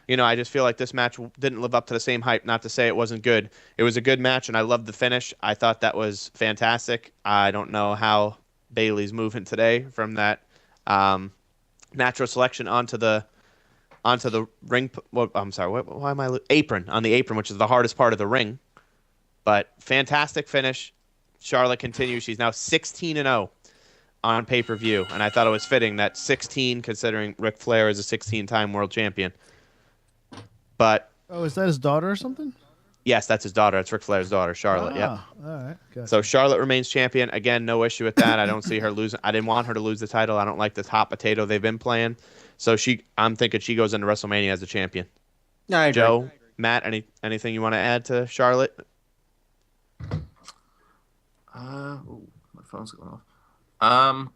I just feel like this match didn't live up to the same hype, not to say it wasn't good. It was a good match, and I loved the finish. I thought that was fantastic. I don't know how Bailey's moving today from that natural selection onto the ring. Well, I'm sorry, why am I apron, on the apron, which is the hardest part of the ring. But fantastic finish. Charlotte continues. She's now 16-0 on pay-per-view, and I thought it was fitting that 16, considering Ric Flair is a 16-time world champion. But is that his daughter or something? Yes, that's his daughter. It's Ric Flair's daughter, Charlotte. Yeah. All right. Gotcha. So Charlotte remains champion. Again, no issue with that. I don't see her losing. I didn't want her to lose the title. I don't like this hot potato they've been playing. So I'm thinking she goes into WrestleMania as a champion. No, I agree. Joe, Matt, anything you want to add to Charlotte? My phone's going off.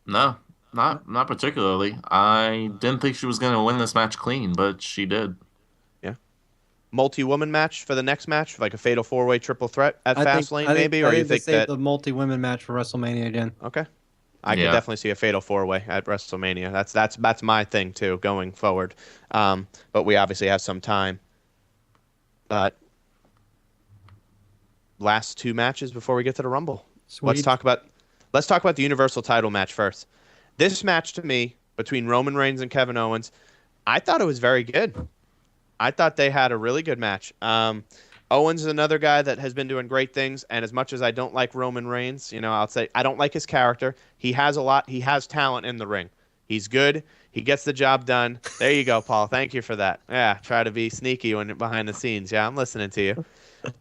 No, not particularly. I didn't think she was going to win this match clean, but she did. Multi-woman match for the next match, like a fatal 4-way triple threat at Fastlane, maybe? Or you think that the multi-women match for WrestleMania again? Okay, I could definitely see a fatal 4-way at WrestleMania. That's my thing too going forward. But we obviously have some time. But last 2 matches before we get to the Rumble. Sweet. Let's talk about the Universal title match first. This match to me between Roman Reigns and Kevin Owens, I thought it was very good. I thought they had a really good match. Owens is another guy that has been doing great things, and as much as I don't like Roman Reigns, I'll say I don't like his character. He has talent in the ring. He's good. He gets the job done. There you go, Paul. Thank you for that. Yeah, try to be sneaky when behind the scenes. Yeah, I'm listening to you.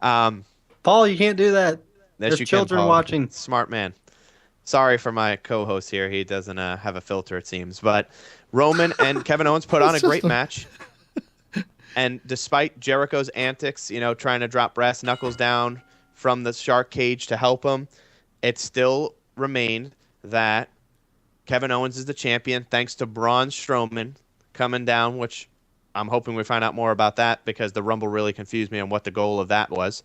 Paul, you can't do that. There's children watching. Smart man. Sorry for my co-host here. He doesn't have a filter, it seems. But Roman and Kevin Owens put on a great match. And despite Jericho's antics, trying to drop brass knuckles down from the shark cage to help him, it still remained that Kevin Owens is the champion thanks to Braun Strowman coming down, which I'm hoping we find out more about that because the Rumble really confused me on what the goal of that was.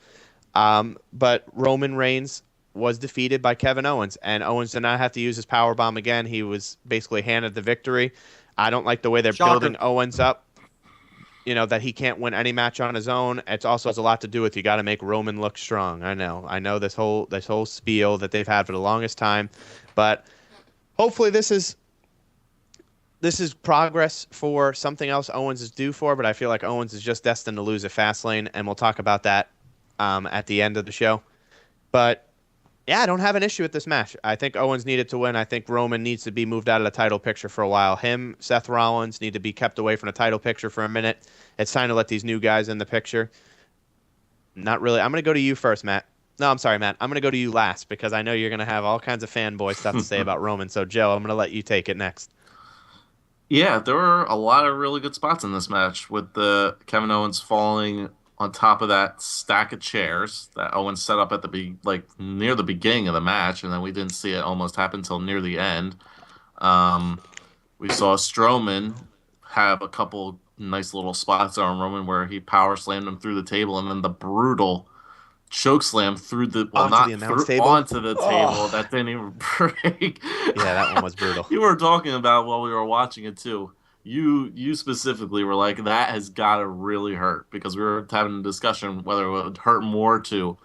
But Roman Reigns was defeated by Kevin Owens, and Owens did not have to use his powerbomb again. He was basically handed the victory. I don't like the way they're building Owens up. That he can't win any match on his own. It also has a lot to do with you got to make Roman look strong. I know this whole spiel that they've had for the longest time, but hopefully this is progress for something else Owens is due for. But I feel like Owens is just destined to lose at Fastlane, and we'll talk about that at the end of the show. But yeah, I don't have an issue with this match. I think Owens needed to win. I think Roman needs to be moved out of the title picture for a while. Him, Seth Rollins need to be kept away from the title picture for a minute. It's time to let these new guys in the picture. Not really. I'm going to go to you first, Matt. No, I'm sorry, Matt. I'm going to go to you last because I know you're going to have all kinds of fanboy stuff to say about Roman. So, Joe, I'm going to let you take it next. Yeah, there were a lot of really good spots in this match with the Kevin Owens falling on top of that stack of chairs that Owens set up at near the beginning of the match, and then we didn't see it almost happen until near the end. We saw Strowman have a couple nice little spots on Roman where he power slammed him through the table, and then the brutal choke slam through the Onto the announce table? onto the table Oh. that didn't even break. Yeah, that one was brutal. You were talking about while we were watching it too. You specifically were like, that has got to really hurt, because we were having a discussion whether it would hurt more to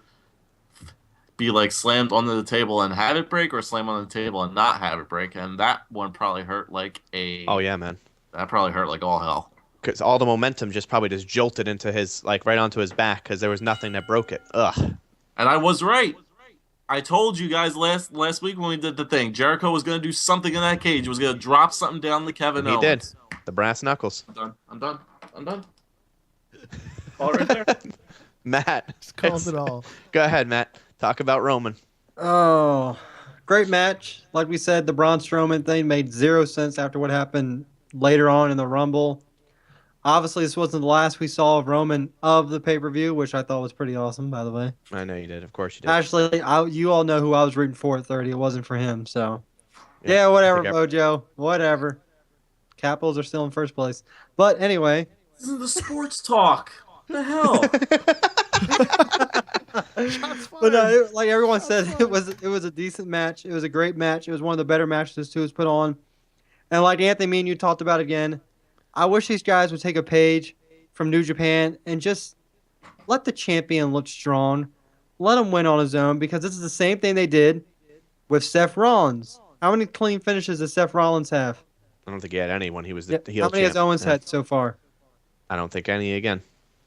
be like slammed onto the table and have it break, or slam on the table and not have it break, and that one probably hurt like a. Oh yeah, man. That probably hurt like all hell. Because all the momentum just jolted into his, like, right onto his back, because there was nothing that broke it. Ugh. And I was right. I told you guys last week when we did the thing, Jericho was going to do something in that cage. He was going to drop something down to Kevin Owens. He did. The brass knuckles. I'm done. All right there. Matt. Just called it all. Go ahead, Matt. Talk about Roman. Oh, great match. Like we said, the Braun Strowman thing made 0 sense after what happened later on in the Rumble. Obviously, this wasn't the last we saw of Roman of the pay-per-view, which I thought was pretty awesome, by the way. I know you did. Of course you did. Actually, you all know who I was rooting for at 30. It wasn't for him, so. Yeah, whatever, Bojo. Whatever. Capitals are still in first place. But anyway. This is the sports talk. What the hell? But no, like everyone said, it was a decent match. It was a great match. It was one of the better matches this two has put on. And like Anthony, me and you talked about again, I wish these guys would take a page from New Japan and just let the champion look strong. Let him win on his own, because this is the same thing they did with Seth Rollins. How many clean finishes does Seth Rollins have? I don't think he had any when he was the heel How many has Owens had so far? I don't think any again.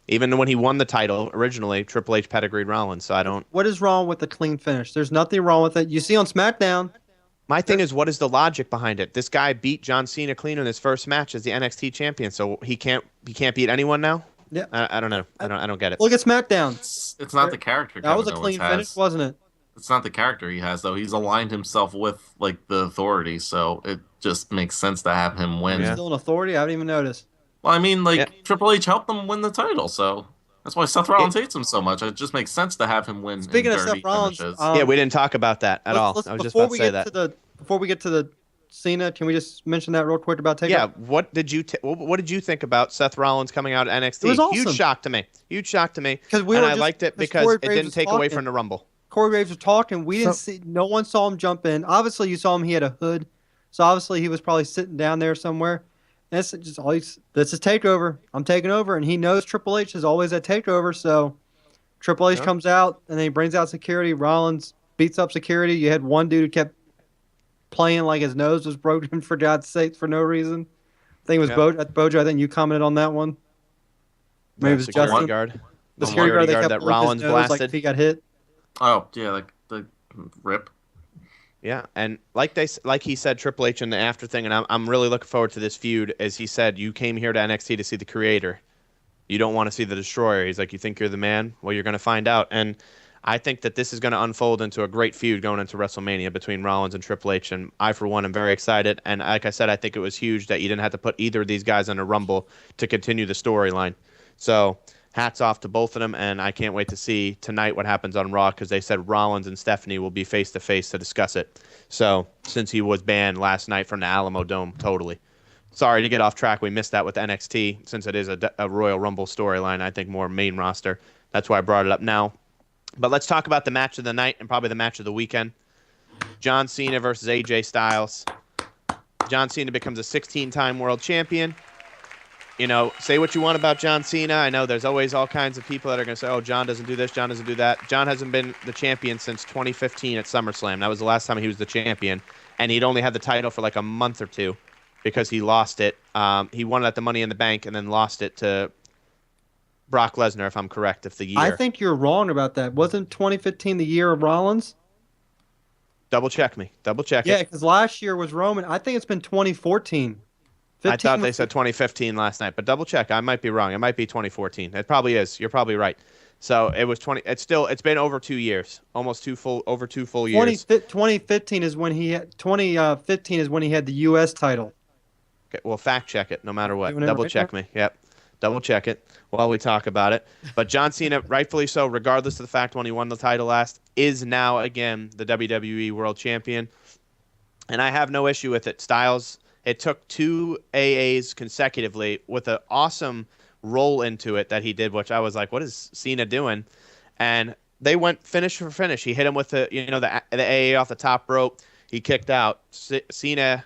Even when he won the title originally, Triple H pedigreed Rollins, so I don't... What is wrong with the clean finish? There's nothing wrong with it. You see on SmackDown... My thing is, what is the logic behind it? This guy beat John Cena clean in his first match as the NXT champion, so he can't beat anyone now? Yeah. I don't know. I don't get it. Look at SmackDown. It's not the character. That was a clean finish, wasn't it? It's not the character he has, though. He's aligned himself with like the authority, so it just makes sense to have him win. He's still an authority? I didn't even notice. Well, I mean, Triple H helped them win the title, so that's why Seth Rollins hates him so much. It just makes sense to have him win. Speaking of Seth Rollins, yeah, we didn't talk about that at all. I was just about to say that. Before we get to the Cena, can we just mention that real quick about Takeover? Yeah, what did you think about Seth Rollins coming out at NXT? It was awesome. Huge shock to me. And I liked it because it didn't take away from the Rumble. Corey Graves was talking. We didn't see. No one saw him jump in. Obviously, you saw him. He had a hood, so obviously he was probably sitting down there somewhere. That's just always. This is Takeover. I'm taking over, and he knows Triple H is always at Takeover. So Triple H comes out, and then he brings out security. Rollins beats up security. You had one dude who kept playing like his nose was broken, for God's sake, for no reason. I think it was Bojo. I think you commented on that one. Maybe it was Justin. The security guard that Rollins blasted. Like he got hit. Oh yeah, like the rip. Yeah, and like he said, Triple H in the after thing, and I'm really looking forward to this feud. As he said, you came here to NXT to see the Creator. You don't want to see the Destroyer. He's like, you think you're the man? Well, you're going to find out. And I think that this is going to unfold into a great feud going into WrestleMania between Rollins and Triple H. And I, for one, am very excited. And like I said, I think it was huge that you didn't have to put either of these guys in a Rumble to continue the storyline. So hats off to both of them. And I can't wait to see tonight what happens on Raw, because they said Rollins and Stephanie will be face-to-face to discuss it. So since he was banned last night from the Alamo Dome, totally. Sorry to get off track. We missed that with NXT, since it is a Royal Rumble storyline, I think more main roster. That's why I brought it up now. But let's talk about the match of the night and probably the match of the weekend. John Cena versus AJ Styles. John Cena becomes a 16-time world champion. You know, say what you want about John Cena. I know there's always all kinds of people that are going to say, oh, John doesn't do this, John doesn't do that. John hasn't been the champion since 2015 at SummerSlam. That was the last time he was the champion. And he'd only had the title for like a month or two because he lost it. He won it at the Money in the Bank and then lost it to Brock Lesnar, if I'm correct, if the year. I think you're wrong about that. Wasn't 2015 the year of Rollins? Double check me. Double check it. Yeah, because last year was Roman. I think it's been 2014. I thought they said 2015 last night, but double check. I might be wrong. It might be 2014. It probably is. You're probably right. So it was 20. It's been over 2 years, almost over two full years. 2015 is when he had 2015 is when he had the U.S. title. Okay, well, fact check it no matter what. Double check me. Yep. Double check it while we talk about it. But John Cena, rightfully so, regardless of the fact when he won the title last, is now again the WWE World Champion. And I have no issue with it. Styles, It took 2 AAs consecutively with an awesome roll into it that he did, which I was like, what is Cena doing? And they went finish for finish. He hit him with the AA off the top rope. He kicked out. Cena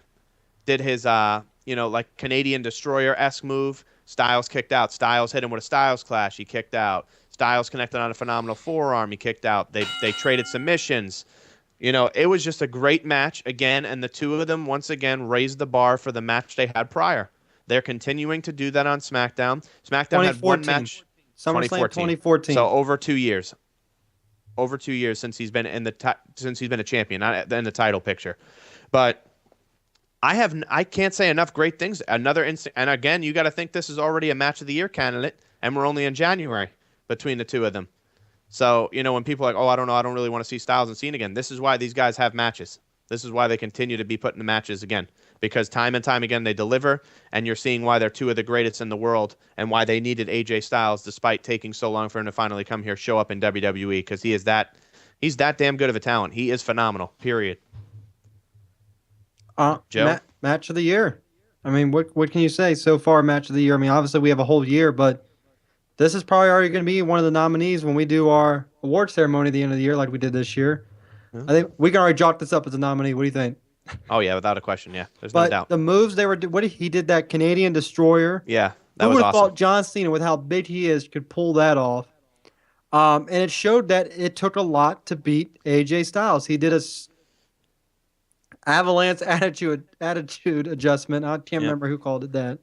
did his like Canadian Destroyer-esque move. Styles kicked out. Styles hit him with a Styles Clash. He kicked out. Styles connected on a phenomenal forearm. He kicked out. They traded submissions. It was just a great match again, and the two of them once again raised the bar for the match they had prior. They're continuing to do that on SmackDown. SmackDown had one match. SummerSlam 2014. So over 2 years. Over 2 years since he's been since he's been a champion, not in the title picture. But I can't say enough great things. Another instant, and again, you got to think this is already a match of the year candidate, and we're only in January between the two of them. So, when people are like, oh, I don't know, I don't really want to see Styles and Cena again. This is why these guys have matches. This is why they continue to be put in the matches again. Because time and time again, they deliver, and you're seeing why they're two of the greatest in the world and why they needed AJ Styles, despite taking so long for him to finally come here, show up in WWE, because he's that damn good of a talent. He is phenomenal, period. Joe? Match of the year. I mean, what can you say so far, match of the year? I mean, obviously we have a whole year, but this is probably already going to be one of the nominees when we do our award ceremony at the end of the year like we did this year. Yeah. I think we can already jot this up as a nominee. What do you think? Oh, yeah, without a question, yeah. There's no doubt. The moves he did that Canadian Destroyer. Yeah, that was awesome. Who would have thought John Cena, with how big he is, could pull that off? And it showed that it took a lot to beat AJ Styles. He did a avalanche attitude adjustment. I can't remember who called it that.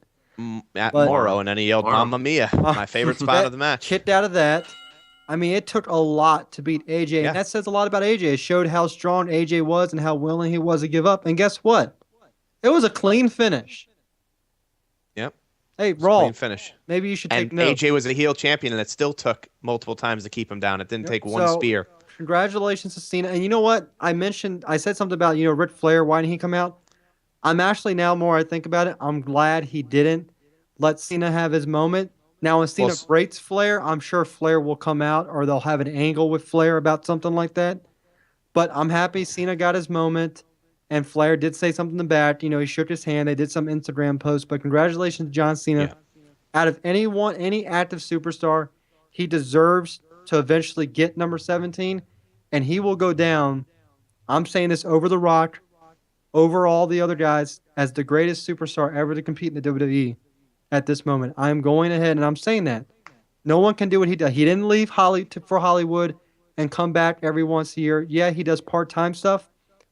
At Morrow, and then he yelled Mamma Mia, my favorite spot of the match. Kicked out of that. I mean, it took a lot to beat AJ, and that says a lot about AJ. It showed how strong AJ was and how willing he was to give up. And guess what? It was a clean finish. Yep. Hey, Raw. Clean finish. Maybe you should take note. AJ was a heel champion, and it still took multiple times to keep him down. It didn't take one spear. Congratulations to Cena. And you know what? I said something about, Ric Flair. Why didn't he come out? I'm actually, now more I think about it, I'm glad he didn't let Cena have his moment. Now, when Cena rates Flair, I'm sure Flair will come out, or they'll have an angle with Flair about something like that. But I'm happy Cena got his moment, and Flair did say something in the back. He shook his hand. They did some Instagram posts. But congratulations to John Cena. Yeah. Out of any active superstar, he deserves to eventually get number 17, and he will go down, I'm saying this over The Rock, over all the other guys, as the greatest superstar ever to compete in the WWE at this moment. I'm going ahead and I'm saying that. No one can do what he does. He didn't leave for Hollywood and come back every once a year. Yeah, he does part-time stuff,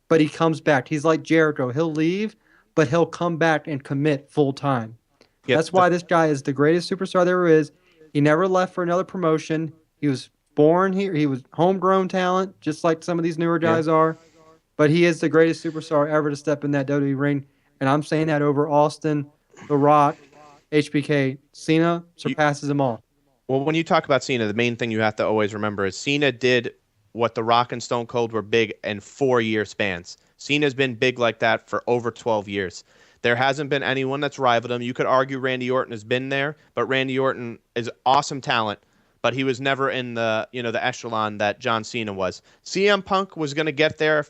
but he comes back. He's like Jericho. He'll leave, but he'll come back and commit full-time. Yep. That's why this guy is the greatest superstar there is. He never left for another promotion. He was born here. He was homegrown talent, just like some of these newer guys are. But he is the greatest superstar ever to step in that WWE ring. And I'm saying that over Austin, The Rock, HBK. Cena surpasses them all. Well, when you talk about Cena, the main thing you have to always remember is Cena did what The Rock and Stone Cold were big in 4-year spans. Cena's been big like that for over 12 years. There hasn't been anyone that's rivaled him. You could argue Randy Orton has been there, but Randy Orton is awesome talent, but he was never in the echelon that John Cena was. CM Punk was going to get there,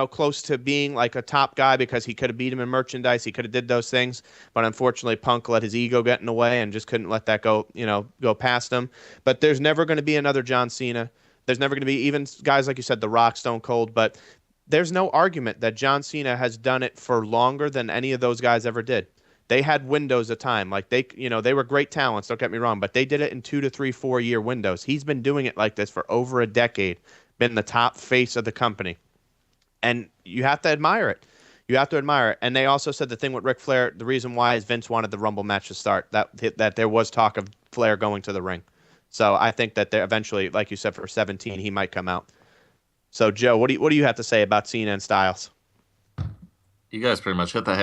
close to being like a top guy because he could have beat him in merchandise. He could have did those things, but unfortunately Punk let his ego get in the way and just couldn't let that go past him. But there's never going to be another John Cena. There's never going to be even guys like you said, The Rock, Stone Cold, but there's no argument that John Cena has done it for longer than any of those guys ever did. They had windows of time. Like they were great talents, don't get me wrong, but they did it in 2 to 3, 4-year windows. He's been doing it like this for over a decade, been the top face of the company. And you have to admire it. You have to admire it. And they also said the thing with Ric Flair, the reason why is Vince wanted the Rumble match to start, that there was talk of Flair going to the ring. So I think that there eventually, like you said, for 17, he might come out. So, Joe, what do you have to say about Cena and Styles? You guys pretty much hit the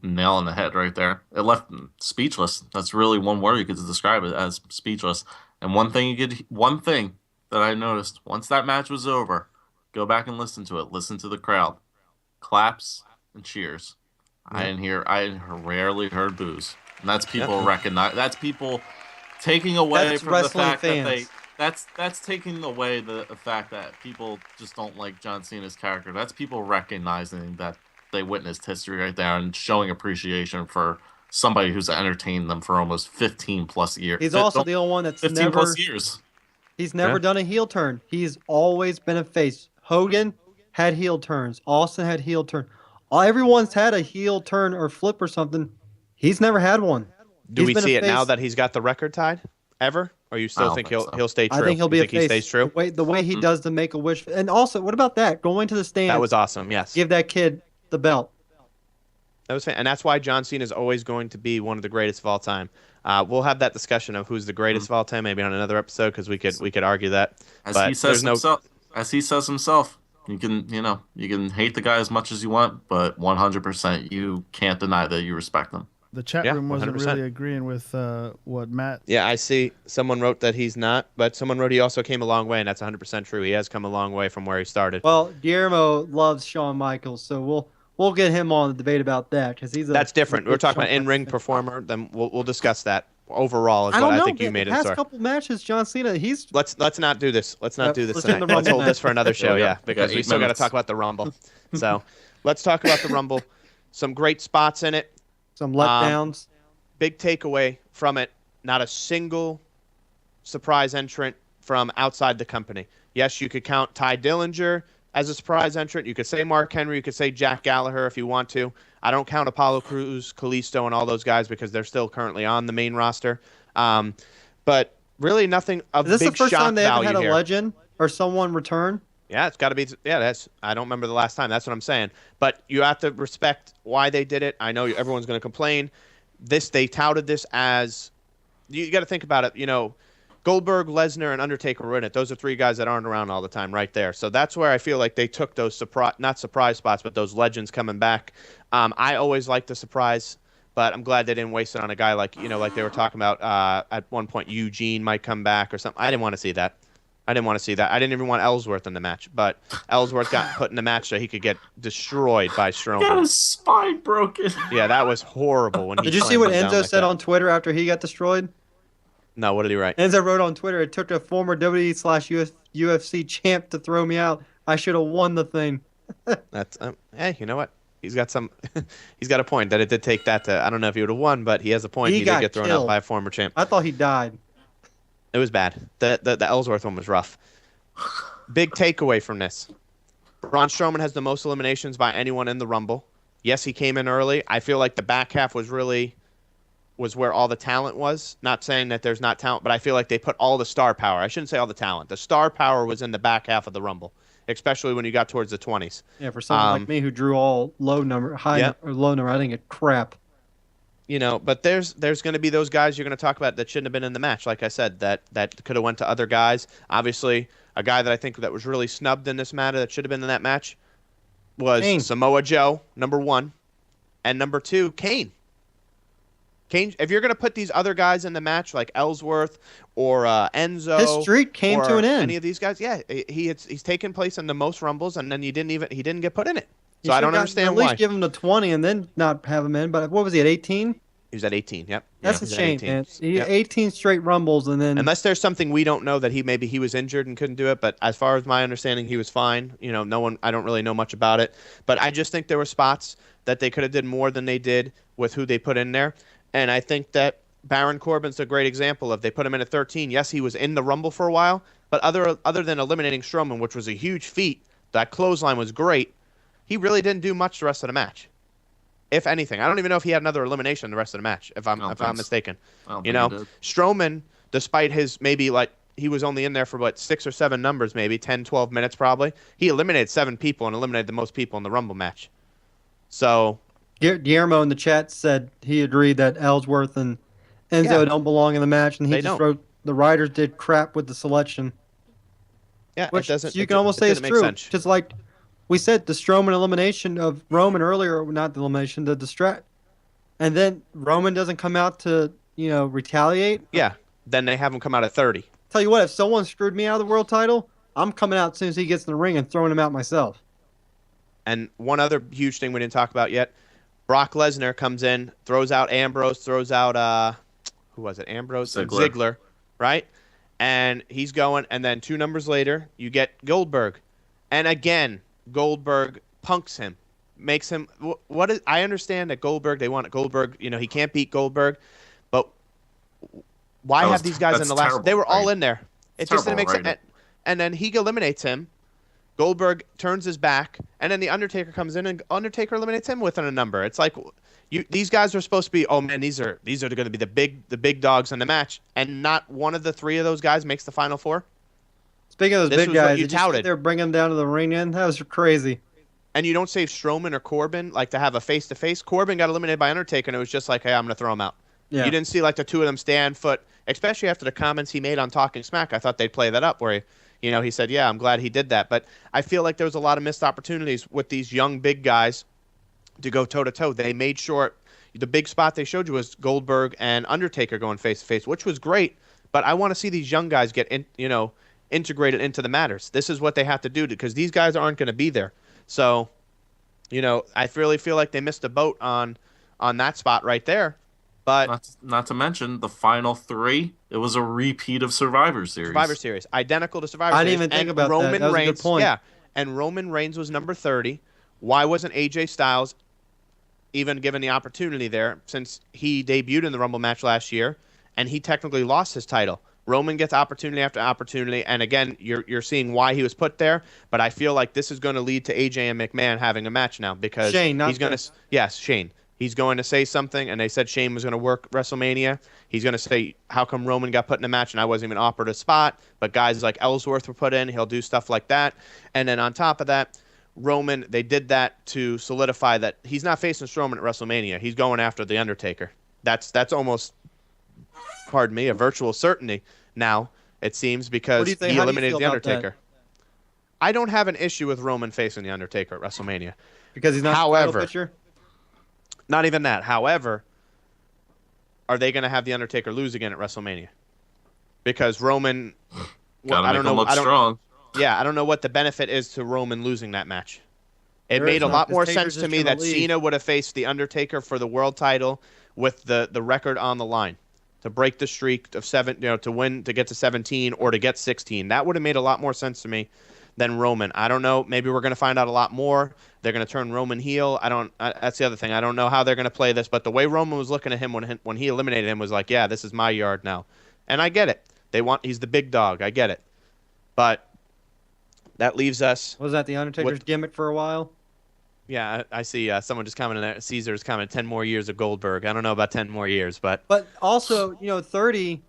nail on the head right there. It left speechless. That's really one word you could describe it as, speechless. And one thing that I noticed, once that match was over, go back and listen to it. Listen to the crowd. Claps and cheers. Yeah. I rarely heard boos. And that's people recognize. That's people taking away from the fact fans. That's taking away the fact that people just don't like John Cena's character. That's people recognizing that they witnessed history right there and showing appreciation for somebody who's entertained them for almost 15 plus years. He's also the only one that's 15 never plus years. He's never done a heel turn. He's always been a face. Hogan had heel turns. Austin had heel turn. Everyone's had a heel turn or flip or something. He's never had one. Do we see it now that he's got the record tied? Ever? Or you still think he'll stay true? I think he'll be a face. He stays true? The way he does the Make-A-Wish. And also, what about that? Going to the stand. That was awesome, yes. Give that kid the belt. That was and that's why John Cena is always going to be one of the greatest of all time. We'll have that discussion of who's the greatest of all time maybe on another episode because we could argue that. As he says himself, you can hate the guy as much as you want, but 100% you can't deny that you respect him. The chat room wasn't 100%. really agreeing with what Matt. Yeah, I see. Someone wrote that he's not, but someone wrote he also came a long way, and that's 100% true. He has come a long way from where he started. Well, Guillermo loves Shawn Michaels, so we'll get him on the debate about that because that's different. We're talking about in-ring performer. Then we'll discuss that. Overall, is what I think you made it. The past couple matches, John Cena, let's not do this. Let's not do this let's tonight. Let's hold this for another show, because we still got to talk about the Rumble. So let's talk about the Rumble. Some great spots in it. Some letdowns. Big takeaway from it: not a single surprise entrant from outside the company. Yes, you could count Ty Dillinger as a surprise entrant. You could say Mark Henry. You could say Jack Gallagher if you want to. I don't count Apollo Crews, Kalisto, and all those guys because they're still currently on the main roster. But really nothing of big shock value here. Is this the first time they ever had a legend or someone return? Yeah, it's got to be. Yeah, I don't remember the last time. That's what I'm saying. But you have to respect why they did it. I know everyone's going to complain. They touted this as you got to think about it. Goldberg, Lesnar, and Undertaker were in it. Those are three guys that aren't around all the time right there. So that's where I feel like they took those not surprise spots, but those legends coming back. I always like the surprise, but I'm glad they didn't waste it on a guy like they were talking about at one point Eugene might come back or something. I didn't want to see that. I didn't even want Ellsworth in the match, but Ellsworth got put in the match so he could get destroyed by Strowman. Got his spine broken. Yeah, that was horrible. When did you see what Enzo said on Twitter after he got destroyed? No, what did he write? Enzo wrote on Twitter, "It took a former WWE/UFC champ to throw me out. I should have won the thing." That's hey, you know what? He's got a point that it did take that to. I don't know if he would have won, but he has a point. He did get thrown out by a former champ. I thought he died. It was bad. The Ellsworth one was rough. Big takeaway from this: Braun Strowman has the most eliminations by anyone in the Rumble. Yes, he came in early. I feel like the back half was where all the talent was. Not saying that there's not talent, but I feel like they put all the star power. I shouldn't say all the talent. The star power was in the back half of the Rumble, especially when you got towards the 20s. Yeah, for someone like me who drew all low number, or low number, I didn't get crap. But there's going to be those guys you're going to talk about that shouldn't have been in the match. Like I said, that could have went to other guys. Obviously, a guy that I think that was really snubbed in this matter that should have been in that match was Samoa Joe, number 1, and number 2, Kane. Kane, if you're going to put these other guys in the match like Ellsworth or Enzo, his streak came to an end. Any of these guys, he's taken place in the most Rumbles, and then he didn't get put in it. So I don't understand why. At least give him the 20 and then not have him in. But what was he at 18? He was at 18. Yep. That's a shame, man. He had 18 straight Rumbles and then. Unless there's something we don't know that he was injured and couldn't do it. But as far as my understanding, he was fine. No one. I don't really know much about it. But I just think there were spots that they could have did more than they did with who they put in there. And I think that Baron Corbin's a great example of they put him in at 13. Yes, he was in the Rumble for a while, but other than eliminating Strowman, which was a huge feat, that clothesline was great. He really didn't do much the rest of the match, if anything. I don't even know if he had another elimination the rest of the match, if I'm mistaken. Strowman, despite his he was only in there for 6 or 7 numbers, maybe 10, 12 minutes probably. He eliminated 7 people and eliminated the most people in the Rumble match. So Guillermo in the chat said he agreed that Ellsworth and Enzo don't belong in the match, and he just wrote the writers did crap with the selection. Yeah, which you can almost say is true. Just like we said, the Strowman elimination of Roman earlier, not the elimination, the distract, and then Roman doesn't come out to retaliate. Yeah, then they have him come out at 30. Tell you what, if someone screwed me out of the world title, I'm coming out as soon as he gets in the ring and throwing him out myself. And one other huge thing we didn't talk about yet. Brock Lesnar comes in, throws out Ambrose, throws out who was it? Ambrose and Ziggler, right? And he's going, and then 2 numbers later, you get Goldberg. And again, Goldberg punks him. makes him what is I understand that Goldberg, they want Goldberg, he can't beat Goldberg, but why have these guys in the last? They were all in there. It just didn't make sense. And then he eliminates him. Goldberg turns his back, and then the Undertaker comes in, and Undertaker eliminates him within a number. It's like these guys are supposed to be. Oh man, these are going to be the big dogs in the match, and not one of the three of those guys makes the final four. Speaking of those big guys, did you see they're bringing them down to the ring? In that was crazy. And you don't save Strowman or Corbin like to have a face to face. Corbin got eliminated by Undertaker, and it was just like, hey, I'm going to throw him out. Yeah. You didn't see like the two of them stand foot, especially after the comments he made on Talking Smack. I thought they'd play that up where he said, yeah, I'm glad he did that. But I feel like there was a lot of missed opportunities with these young big guys to go toe-to-toe. They made sure the big spot they showed you was Goldberg and Undertaker going face-to-face, which was great. But I want to see these young guys get integrated into the matters. This is what they have to do because these guys aren't going to be there. So, I really feel like they missed a boat on that spot right there. But not to mention the final three, it was a repeat of Survivor Series. Identical to Survivor Series. I didn't even think about that. That was a good point. Yeah, and Roman Reigns was number 30. Why wasn't AJ Styles even given the opportunity there since he debuted in the Rumble match last year and he technically lost his title? Roman gets opportunity after opportunity, and again, you're seeing why he was put there. But I feel like this is going to lead to AJ and McMahon having a match now because Shane, Shane. He's going to say something, and they said Shane was going to work WrestleMania. He's going to say, how come Roman got put in a match and I wasn't even offered a spot? But guys like Ellsworth were put in. He'll do stuff like that. And then on top of that, Roman, they did that to solidify that he's not facing Strowman at WrestleMania. He's going after The Undertaker. That's almost, pardon me, a virtual certainty now, it seems, because he eliminated The Undertaker. I don't have an issue with Roman facing The Undertaker at WrestleMania. Because he's not the title picture? Not even that. However, are they going to have The Undertaker lose again at WrestleMania? Because Roman... I don't know. Look strong. Yeah, I don't know what the benefit is to Roman losing that match. It made a lot more sense to me that Cena would have faced The Undertaker for the world title with the record on the line. To break the streak of 7, to win, to get to 17 or to get 16. That would have made a lot more sense to me than Roman. I don't know. Maybe we're going to find out a lot more. They're going to turn Roman heel. That's the other thing. I don't know how they're going to play this, but the way Roman was looking at him when he eliminated him was like, yeah, this is my yard now. And I get it. He's the big dog. I get it. But that leaves us. Was that The Undertaker's gimmick for a while? Yeah, I see someone just commented there. Caesar's commented 10 more years of Goldberg. I don't know about 10 more years, but also, 30,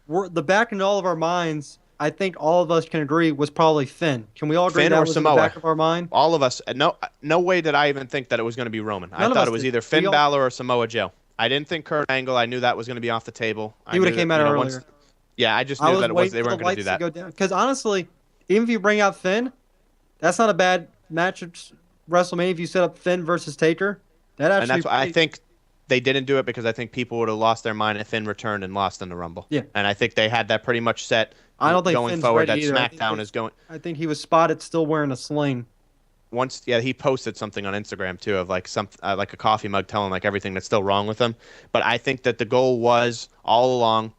the back in all of our minds, I think all of us can agree was probably Finn. Can we all agree Finn that or was Samoa? In the back of our mind? All of us. No way did I even think that it was going to be Roman. I thought it was either Finn Balor or Samoa Joe. I didn't think Kurt Angle. I knew that was going to be off the table. He would have came out earlier. I just knew that they weren't going to do that. Because honestly, even if you bring out Finn, that's not a bad match at WrestleMania. If you set up Finn versus Taker, and that's why I think they didn't do it because I think people would have lost their mind if Finn returned and lost in the Rumble. Yeah, and I think they had that pretty much set. I don't think going Finn's forward ready that either. SmackDown is going. I think he was spotted still wearing a sling. He posted something on Instagram too of like like a coffee mug telling like everything that's still wrong with him. But I think that the goal was all along.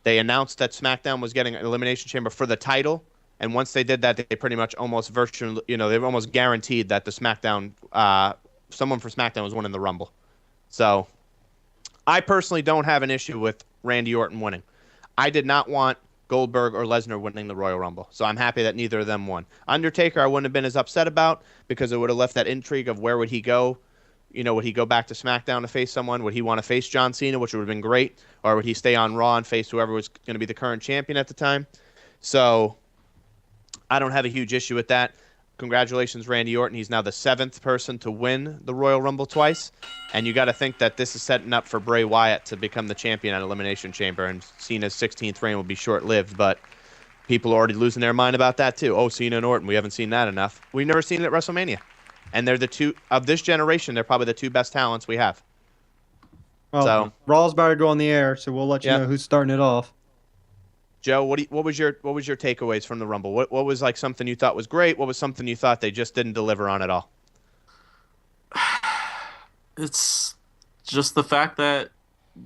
They announced that SmackDown was getting an Elimination Chamber for the title, and once they did that, they pretty much almost virtually, they've almost guaranteed that the SmackDown, someone for SmackDown was winning the Rumble. So, I personally don't have an issue with Randy Orton winning. I did not want Goldberg or Lesnar winning the Royal Rumble, so I'm happy that neither of them won. Undertaker, I wouldn't have been as upset about because it would have left that intrigue of where would he go. Would he go back to SmackDown to face someone? Would he want to face John Cena, which would have been great? Or would he stay on Raw and face whoever was going to be the current champion at the time? So, I don't have a huge issue with that. Congratulations, Randy Orton. He's now the 7th person to win the Royal Rumble twice. And you got to think that this is setting up for Bray Wyatt to become the champion at Elimination Chamber. And Cena's 16th reign will be short-lived, but people are already losing their mind about that too. Oh, Cena and Orton, we haven't seen that enough. We've never seen it at WrestleMania. And they're the two of this generation. They're probably the two best talents we have. Well, so Raw's about to go on the air, so we'll let you know who's starting it off. Joe, what was your takeaways from the Rumble? What was like something you thought was great? What was something you thought they just didn't deliver on at all? It's just the fact that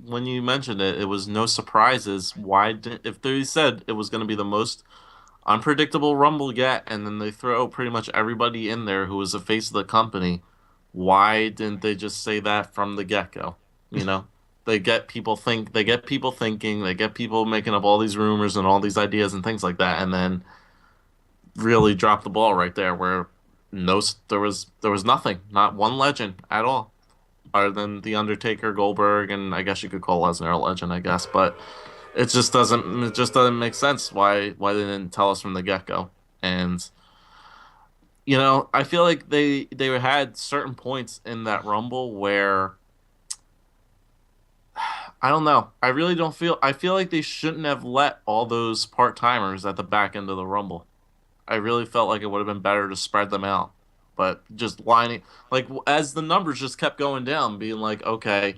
when you mentioned it, it was no surprises. If they said it was going to be the most unpredictable Rumble yet, and then they throw pretty much everybody in there who was the face of the company, Why didn't they just say that from the get-go? You know, they get people thinking, they get people making up all these rumors and all these ideas and things like that, and then really drop the ball right there where there was nothing, not one legend at all, other than the Undertaker, Goldberg, and I guess you could call Lesnar a legend, I guess, but it just doesn't make sense why they didn't tell us from the get-go. And I feel like they had certain points in that Rumble where I don't know. I really don't feel. I feel like they shouldn't have let all those part timers at the back end of the Rumble. I really felt like it would have been better to spread them out, but just lining like as the numbers just kept going down, being like, okay,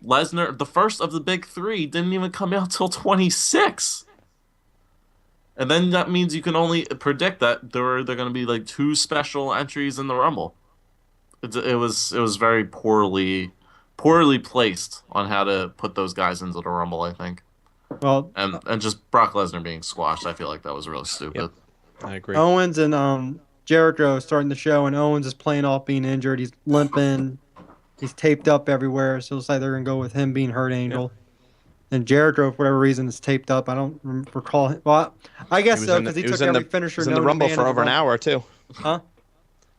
Lesnar, the first of the big three, didn't even come out till 26. And then that means you can only predict that they're going to be like two special entries in the Rumble. It was very poorly placed on how to put those guys into the Rumble, I think. Well, And just Brock Lesnar being squashed, I feel like that was really stupid. Yep. I agree. Owens and Jericho starting the show, and Owens is playing off being injured. He's limping. He's taped up everywhere, so it looks like they're going to go with him being hurt Angel. Yep. And Jericho, for whatever reason, is taped up. I don't recall him. Well, I guess so, because he took every finisher. He was in the Rumble for over an hour, too. Huh?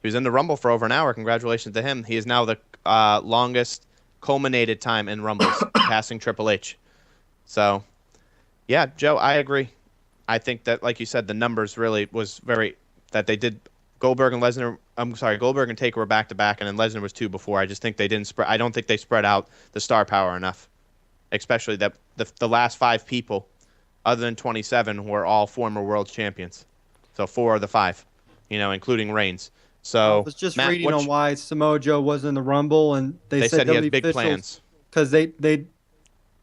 He was in the Rumble for over an hour. Congratulations to him. He is now the longest culminated time in Rumbles, passing Triple H. So, yeah, Joe, I agree. I think that, like you said, the numbers really was that they did Goldberg and Lesnar. I'm sorry, Goldberg and Taker were back to back, and then Lesnar was two before. I just think they didn't spread. I don't think they spread out the star power enough, especially that the last 5 people, other than 27, were all former world champions. So 4 of the 5, including Reigns. So I was just reading on why Samoa Joe wasn't in the Rumble, and they said he had big plans because they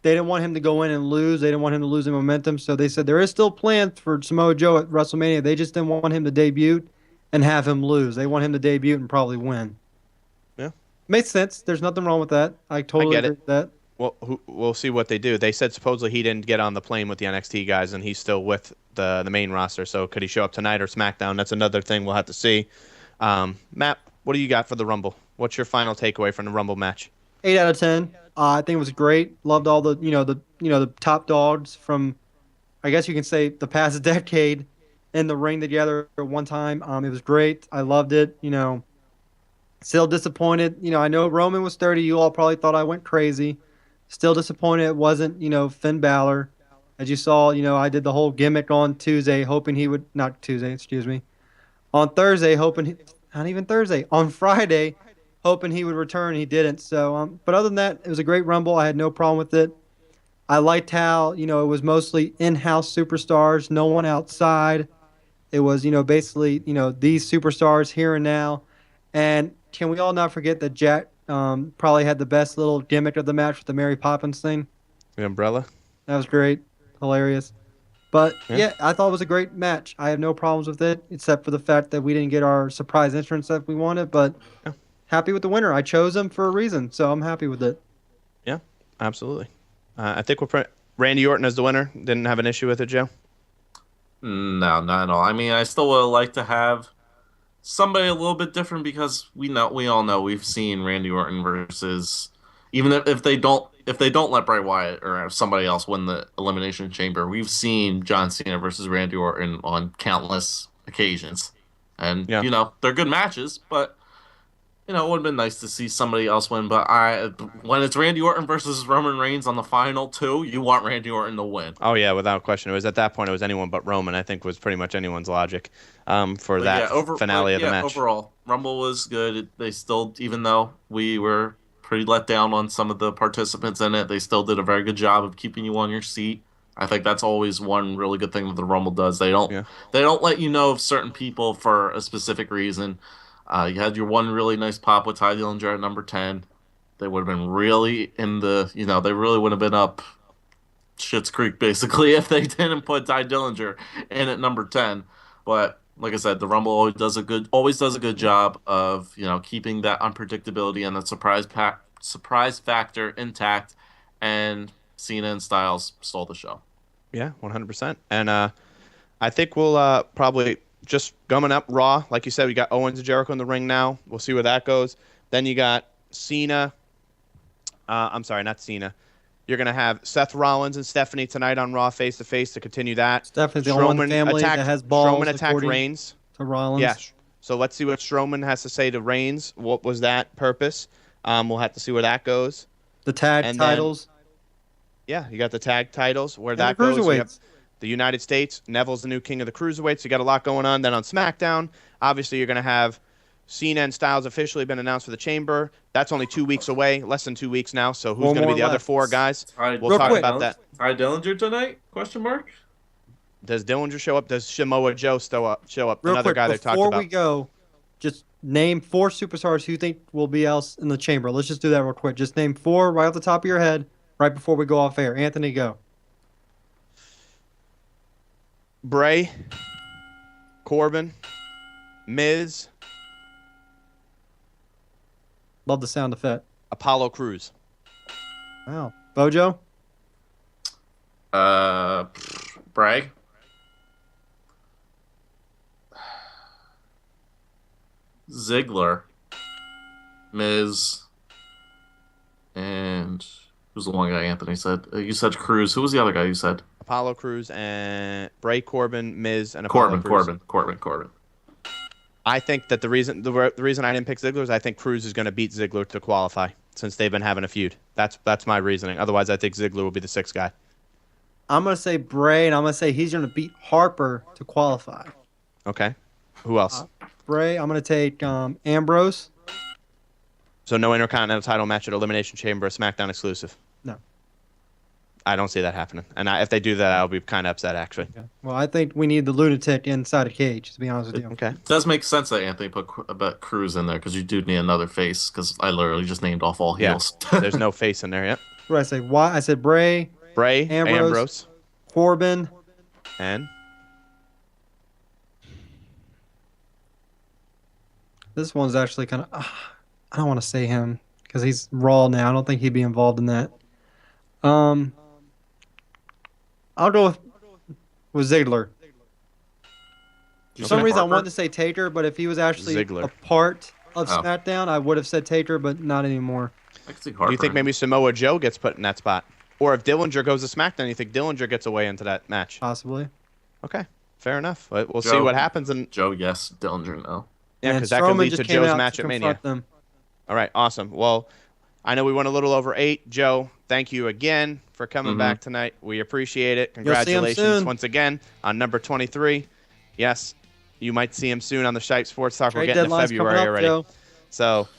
didn't want him to go in and lose. They didn't want him to lose the momentum, so they said there is still plans for Samoa Joe at WrestleMania. They just didn't want him to debut and have him lose. They want him to debut and probably win. Yeah, makes sense. There's nothing wrong with that. I totally agree with that. Well, we'll see what they do. They said supposedly he didn't get on the plane with the NXT guys, and he's still with the main roster. So could he show up tonight or SmackDown? That's another thing we'll have to see. Matt, what do you got for the Rumble? What's your final takeaway from the Rumble match? 8 out of 10. I think it was great. Loved all the the top dogs from, I guess you can say, the past decade in the ring together at one time. It was great. I loved it. Still disappointed. I know Roman was 30. You all probably thought I went crazy. Still disappointed it wasn't, Finn Balor. As you saw, I did the whole gimmick on Tuesday, hoping he would, not Tuesday, excuse me. On Thursday, not even Thursday, on Friday, hoping he would return. He didn't. So, but other than that, it was a great Rumble. I had no problem with it. I liked how, it was mostly in-house superstars, no one outside. It was, basically, these superstars here and now. And can we all not forget that Jack probably had the best little gimmick of the match with the Mary Poppins thing? The umbrella? That was great. Hilarious. But, yeah, I thought it was a great match. I have no problems with it, except for the fact that we didn't get our surprise entrance that we wanted. But happy with the winner. I chose him for a reason, so I'm happy with it. Yeah, absolutely. I think Randy Orton as the winner. Didn't have an issue with it, Joe? No, not at all. I mean, I still would like to have somebody a little bit different because we all know we've seen Randy Orton versus even if they don't let Bray Wyatt or somebody else win the Elimination Chamber, we've seen John Cena versus Randy Orton on countless occasions, and they're good matches, but. It would have been nice to see somebody else win, but when it's Randy Orton versus Roman Reigns on the final 2, you want Randy Orton to win. Oh, yeah, without question. It was at that point, it was anyone but Roman, I think was pretty much anyone's logic for that finale of the match. Overall, Rumble was good. They still, even though we were pretty let down on some of the participants in it, they still did a very good job of keeping you on your seat. I think that's always one really good thing that the Rumble does. They don't let you know of certain people for a specific reason. You had your one really nice pop with Ty Dillinger at number 10. They would have been really in the, they really would have been up Schitt's Creek, basically, if they didn't put Ty Dillinger in at number 10. But, like I said, the Rumble always does a good job of, keeping that unpredictability and the surprise factor intact. And Cena and Styles stole the show. Yeah, 100%. And I think we'll probably just coming up Raw, like you said, we got Owens and Jericho in the ring now. We'll see where that goes. Then you got Cena. I'm sorry, not Cena. You're going to have Seth Rollins and Stephanie tonight on Raw face-to-face to continue that. Stephanie's the only one in the family that has balls. Strowman attacked Reigns. To Rollins. Yeah. So let's see what Strowman has to say to Reigns. What was that purpose? We'll have to see where that goes. The tag titles. You got the tag titles. Where and that the goes. You have cruiserweights. the United States. Neville's the new king of the cruiserweights. You got a lot going on. Then on SmackDown, obviously you're going to have Cena and Styles officially been announced for the Chamber. That's only 2 weeks away, less than 2 weeks now. So who's going to be the other 4 guys? We'll talk about that. Ty Dillinger tonight? Question mark. Does Dillinger show up? Does Samoa Joe show up? Real Another quick, guy they talked before about. we go, just name 4 superstars who you think will be else in the Chamber. Let's just do that real quick. Just name 4 right off the top of your head, right before we go off air. Anthony, go. Bray, Corbin, Miz, Love the sound effect. Apollo Crews. Wow. Bojo? Bray. Ziggler. Miz. And who's the one guy Anthony said? You said Cruz. Who was the other guy you said? Apollo Crews and Bray, Corbin, Miz, and Apollo Crews. Corbin. I think that the reason I didn't pick Ziggler is I think Crews is going to beat Ziggler to qualify since they've been having a feud. That's my reasoning. Otherwise, I think Ziggler will be the 6th guy. I'm going to say Bray, and I'm going to say he's going to beat Harper to qualify. Okay. Who else? Bray, I'm going to take Ambrose. So no Intercontinental title match at Elimination Chamber, a SmackDown exclusive. No. I don't see that happening. And if they do that, I'll be kind of upset, actually. Okay. Well, I think we need the lunatic inside a cage, to be honest with you. Okay. It does make sense that Anthony put Cruz in there because you do need another face because I literally just named off all heels. Yeah. There's no face in there yet. What did I say? Why? I said Bray, Ambrose, Corbin, and this one's actually kind of... I don't want to say him because he's Raw now. I don't think he'd be involved in that. I'll go with Ziggler. For some reason, I wanted to say Taker, but if he was actually Ziggler. a part of SmackDown, I would have said Taker, but not anymore. I can see do you think maybe Samoa Joe gets put in that spot? Or if Dillinger goes to SmackDown, you think Dillinger gets a way into that match? Possibly. Okay, fair enough. We'll see what happens. Joe, yes. Dillinger, no. Yeah, because that could lead to Joe's match at Mania. All right, awesome. Well, I know we went a little over 8. Joe, thank you again for coming back tonight. We appreciate it. Congratulations once again on number 23. Yes, you might see him soon on the Shipe Sports Talk. We're getting to February already. Joe. So,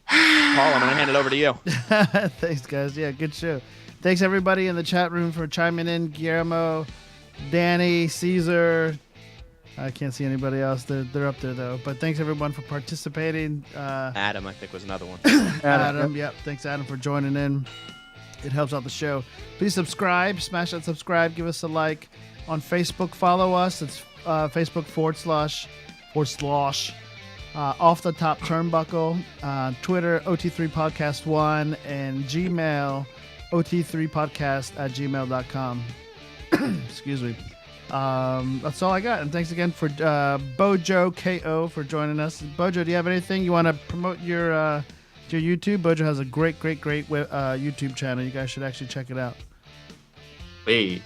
Paul, I'm going to hand it over to you. Thanks, guys. Yeah, good show. Thanks, everybody in the chat room for chiming in. Guillermo, Danny, Caesar. I can't see anybody else. They're up there, though. But thanks, everyone, for participating. Adam, I think, was another one. Adam, yep. Thanks, Adam, for joining in. It helps out the show. Please subscribe. Smash that subscribe. Give us a like. On Facebook, follow us. It's Facebook / Off the Top Turnbuckle. Twitter, OT3 Podcast 1. And Gmail, OT3podcast@gmail.com. Excuse me. That's all I got. And thanks again for BOJoeKO for joining us. Bojo, do you have anything you want to promote your YouTube? Bojo has a great YouTube channel. You guys should actually check it out. Hey,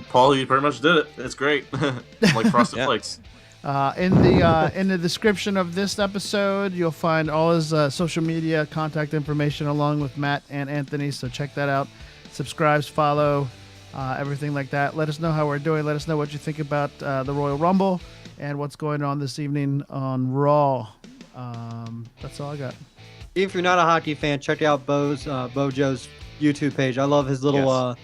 Paul, you pretty much did it. It's great. Like Frosted Flakes. In the description of this episode, you'll find all his social media contact information along with Matt and Anthony. So check that out. Subscribe, follow. Everything like that. Let us know how we're doing. Let us know what you think about the Royal Rumble and what's going on this evening on Raw. That's all I got. Even if you're not a hockey fan, check out Bojo's YouTube page. I love his little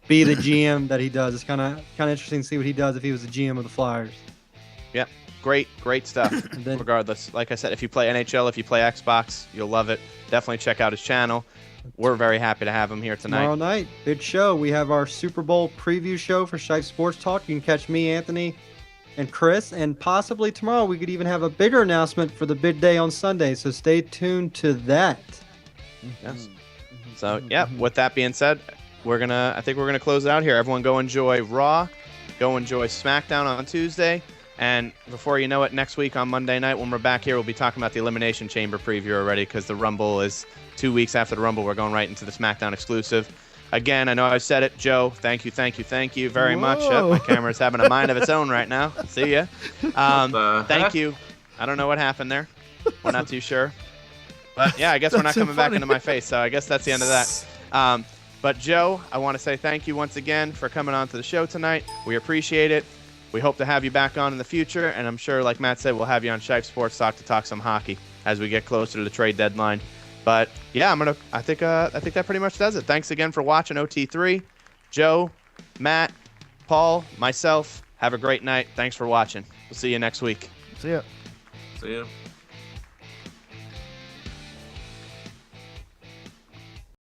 be the GM that he does. It's kind of interesting to see what he does if he was the GM of the Flyers. Yeah, great stuff. Then, regardless, like I said, if you play NHL, if you play Xbox, you'll love it. Definitely check out his channel. We're very happy to have him here tonight. Tomorrow night, big show. We have our Super Bowl preview show for Shipe Sports Talk. You can catch me, Anthony, and Chris. And possibly tomorrow we could even have a bigger announcement for the big day on Sunday. So stay tuned to that. Yes. So, with that being said, I think we're gonna close it out here. Everyone go enjoy Raw. Go enjoy SmackDown on Tuesday. And before you know it, next week on Monday night when we're back here, we'll be talking about the Elimination Chamber preview already because the Rumble is 2 weeks after the Rumble. We're going right into the SmackDown exclusive. Again, I know I said it. Joe, thank you very much. My camera's having a mind of its own right now. See ya. Thank you. I don't know what happened there. We're not too sure. But, yeah, I guess we're not coming back into my face, so I guess that's the end of that. But, Joe, I want to say thank you once again for coming on to the show tonight. We appreciate it. We hope to have you back on in the future, and I'm sure, like Matt said, we'll have you on Shipe Sports Talk to talk some hockey as we get closer to the trade deadline. But yeah, I think that pretty much does it. Thanks again for watching OT3. Joe, Matt, Paul, myself. Have a great night. Thanks for watching. We'll see you next week. See ya. See ya.